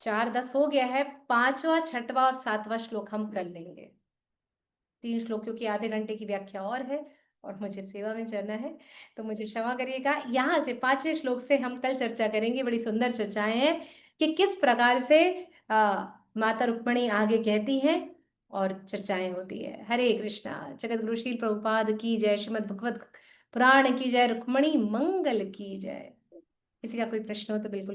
4:10 हो गया है, 5वां, 6वां और 7वां श्लोक हम कर लेंगे। 3 श्लोकों की आधे घंटे की व्याख्या और है, और मुझे सेवा में चलना है, तो मुझे क्षमा करिएगा। यहाँ से 5वें श्लोक से हम कल चर्चा करेंगे। बड़ी सुंदर चर्चाएं हैं कि किस प्रकार से माता रुक्मणी आगे कहती हैं और चर्चाएं होती है। हरे कृष्णा। जगत गुरु श्रील प्रभुपाद की जय, श्रीमद् भगवत पुराण की जय, रुक्मणी मंगल की जय। किसी का कोई प्रश्न हो तो बिल्कुल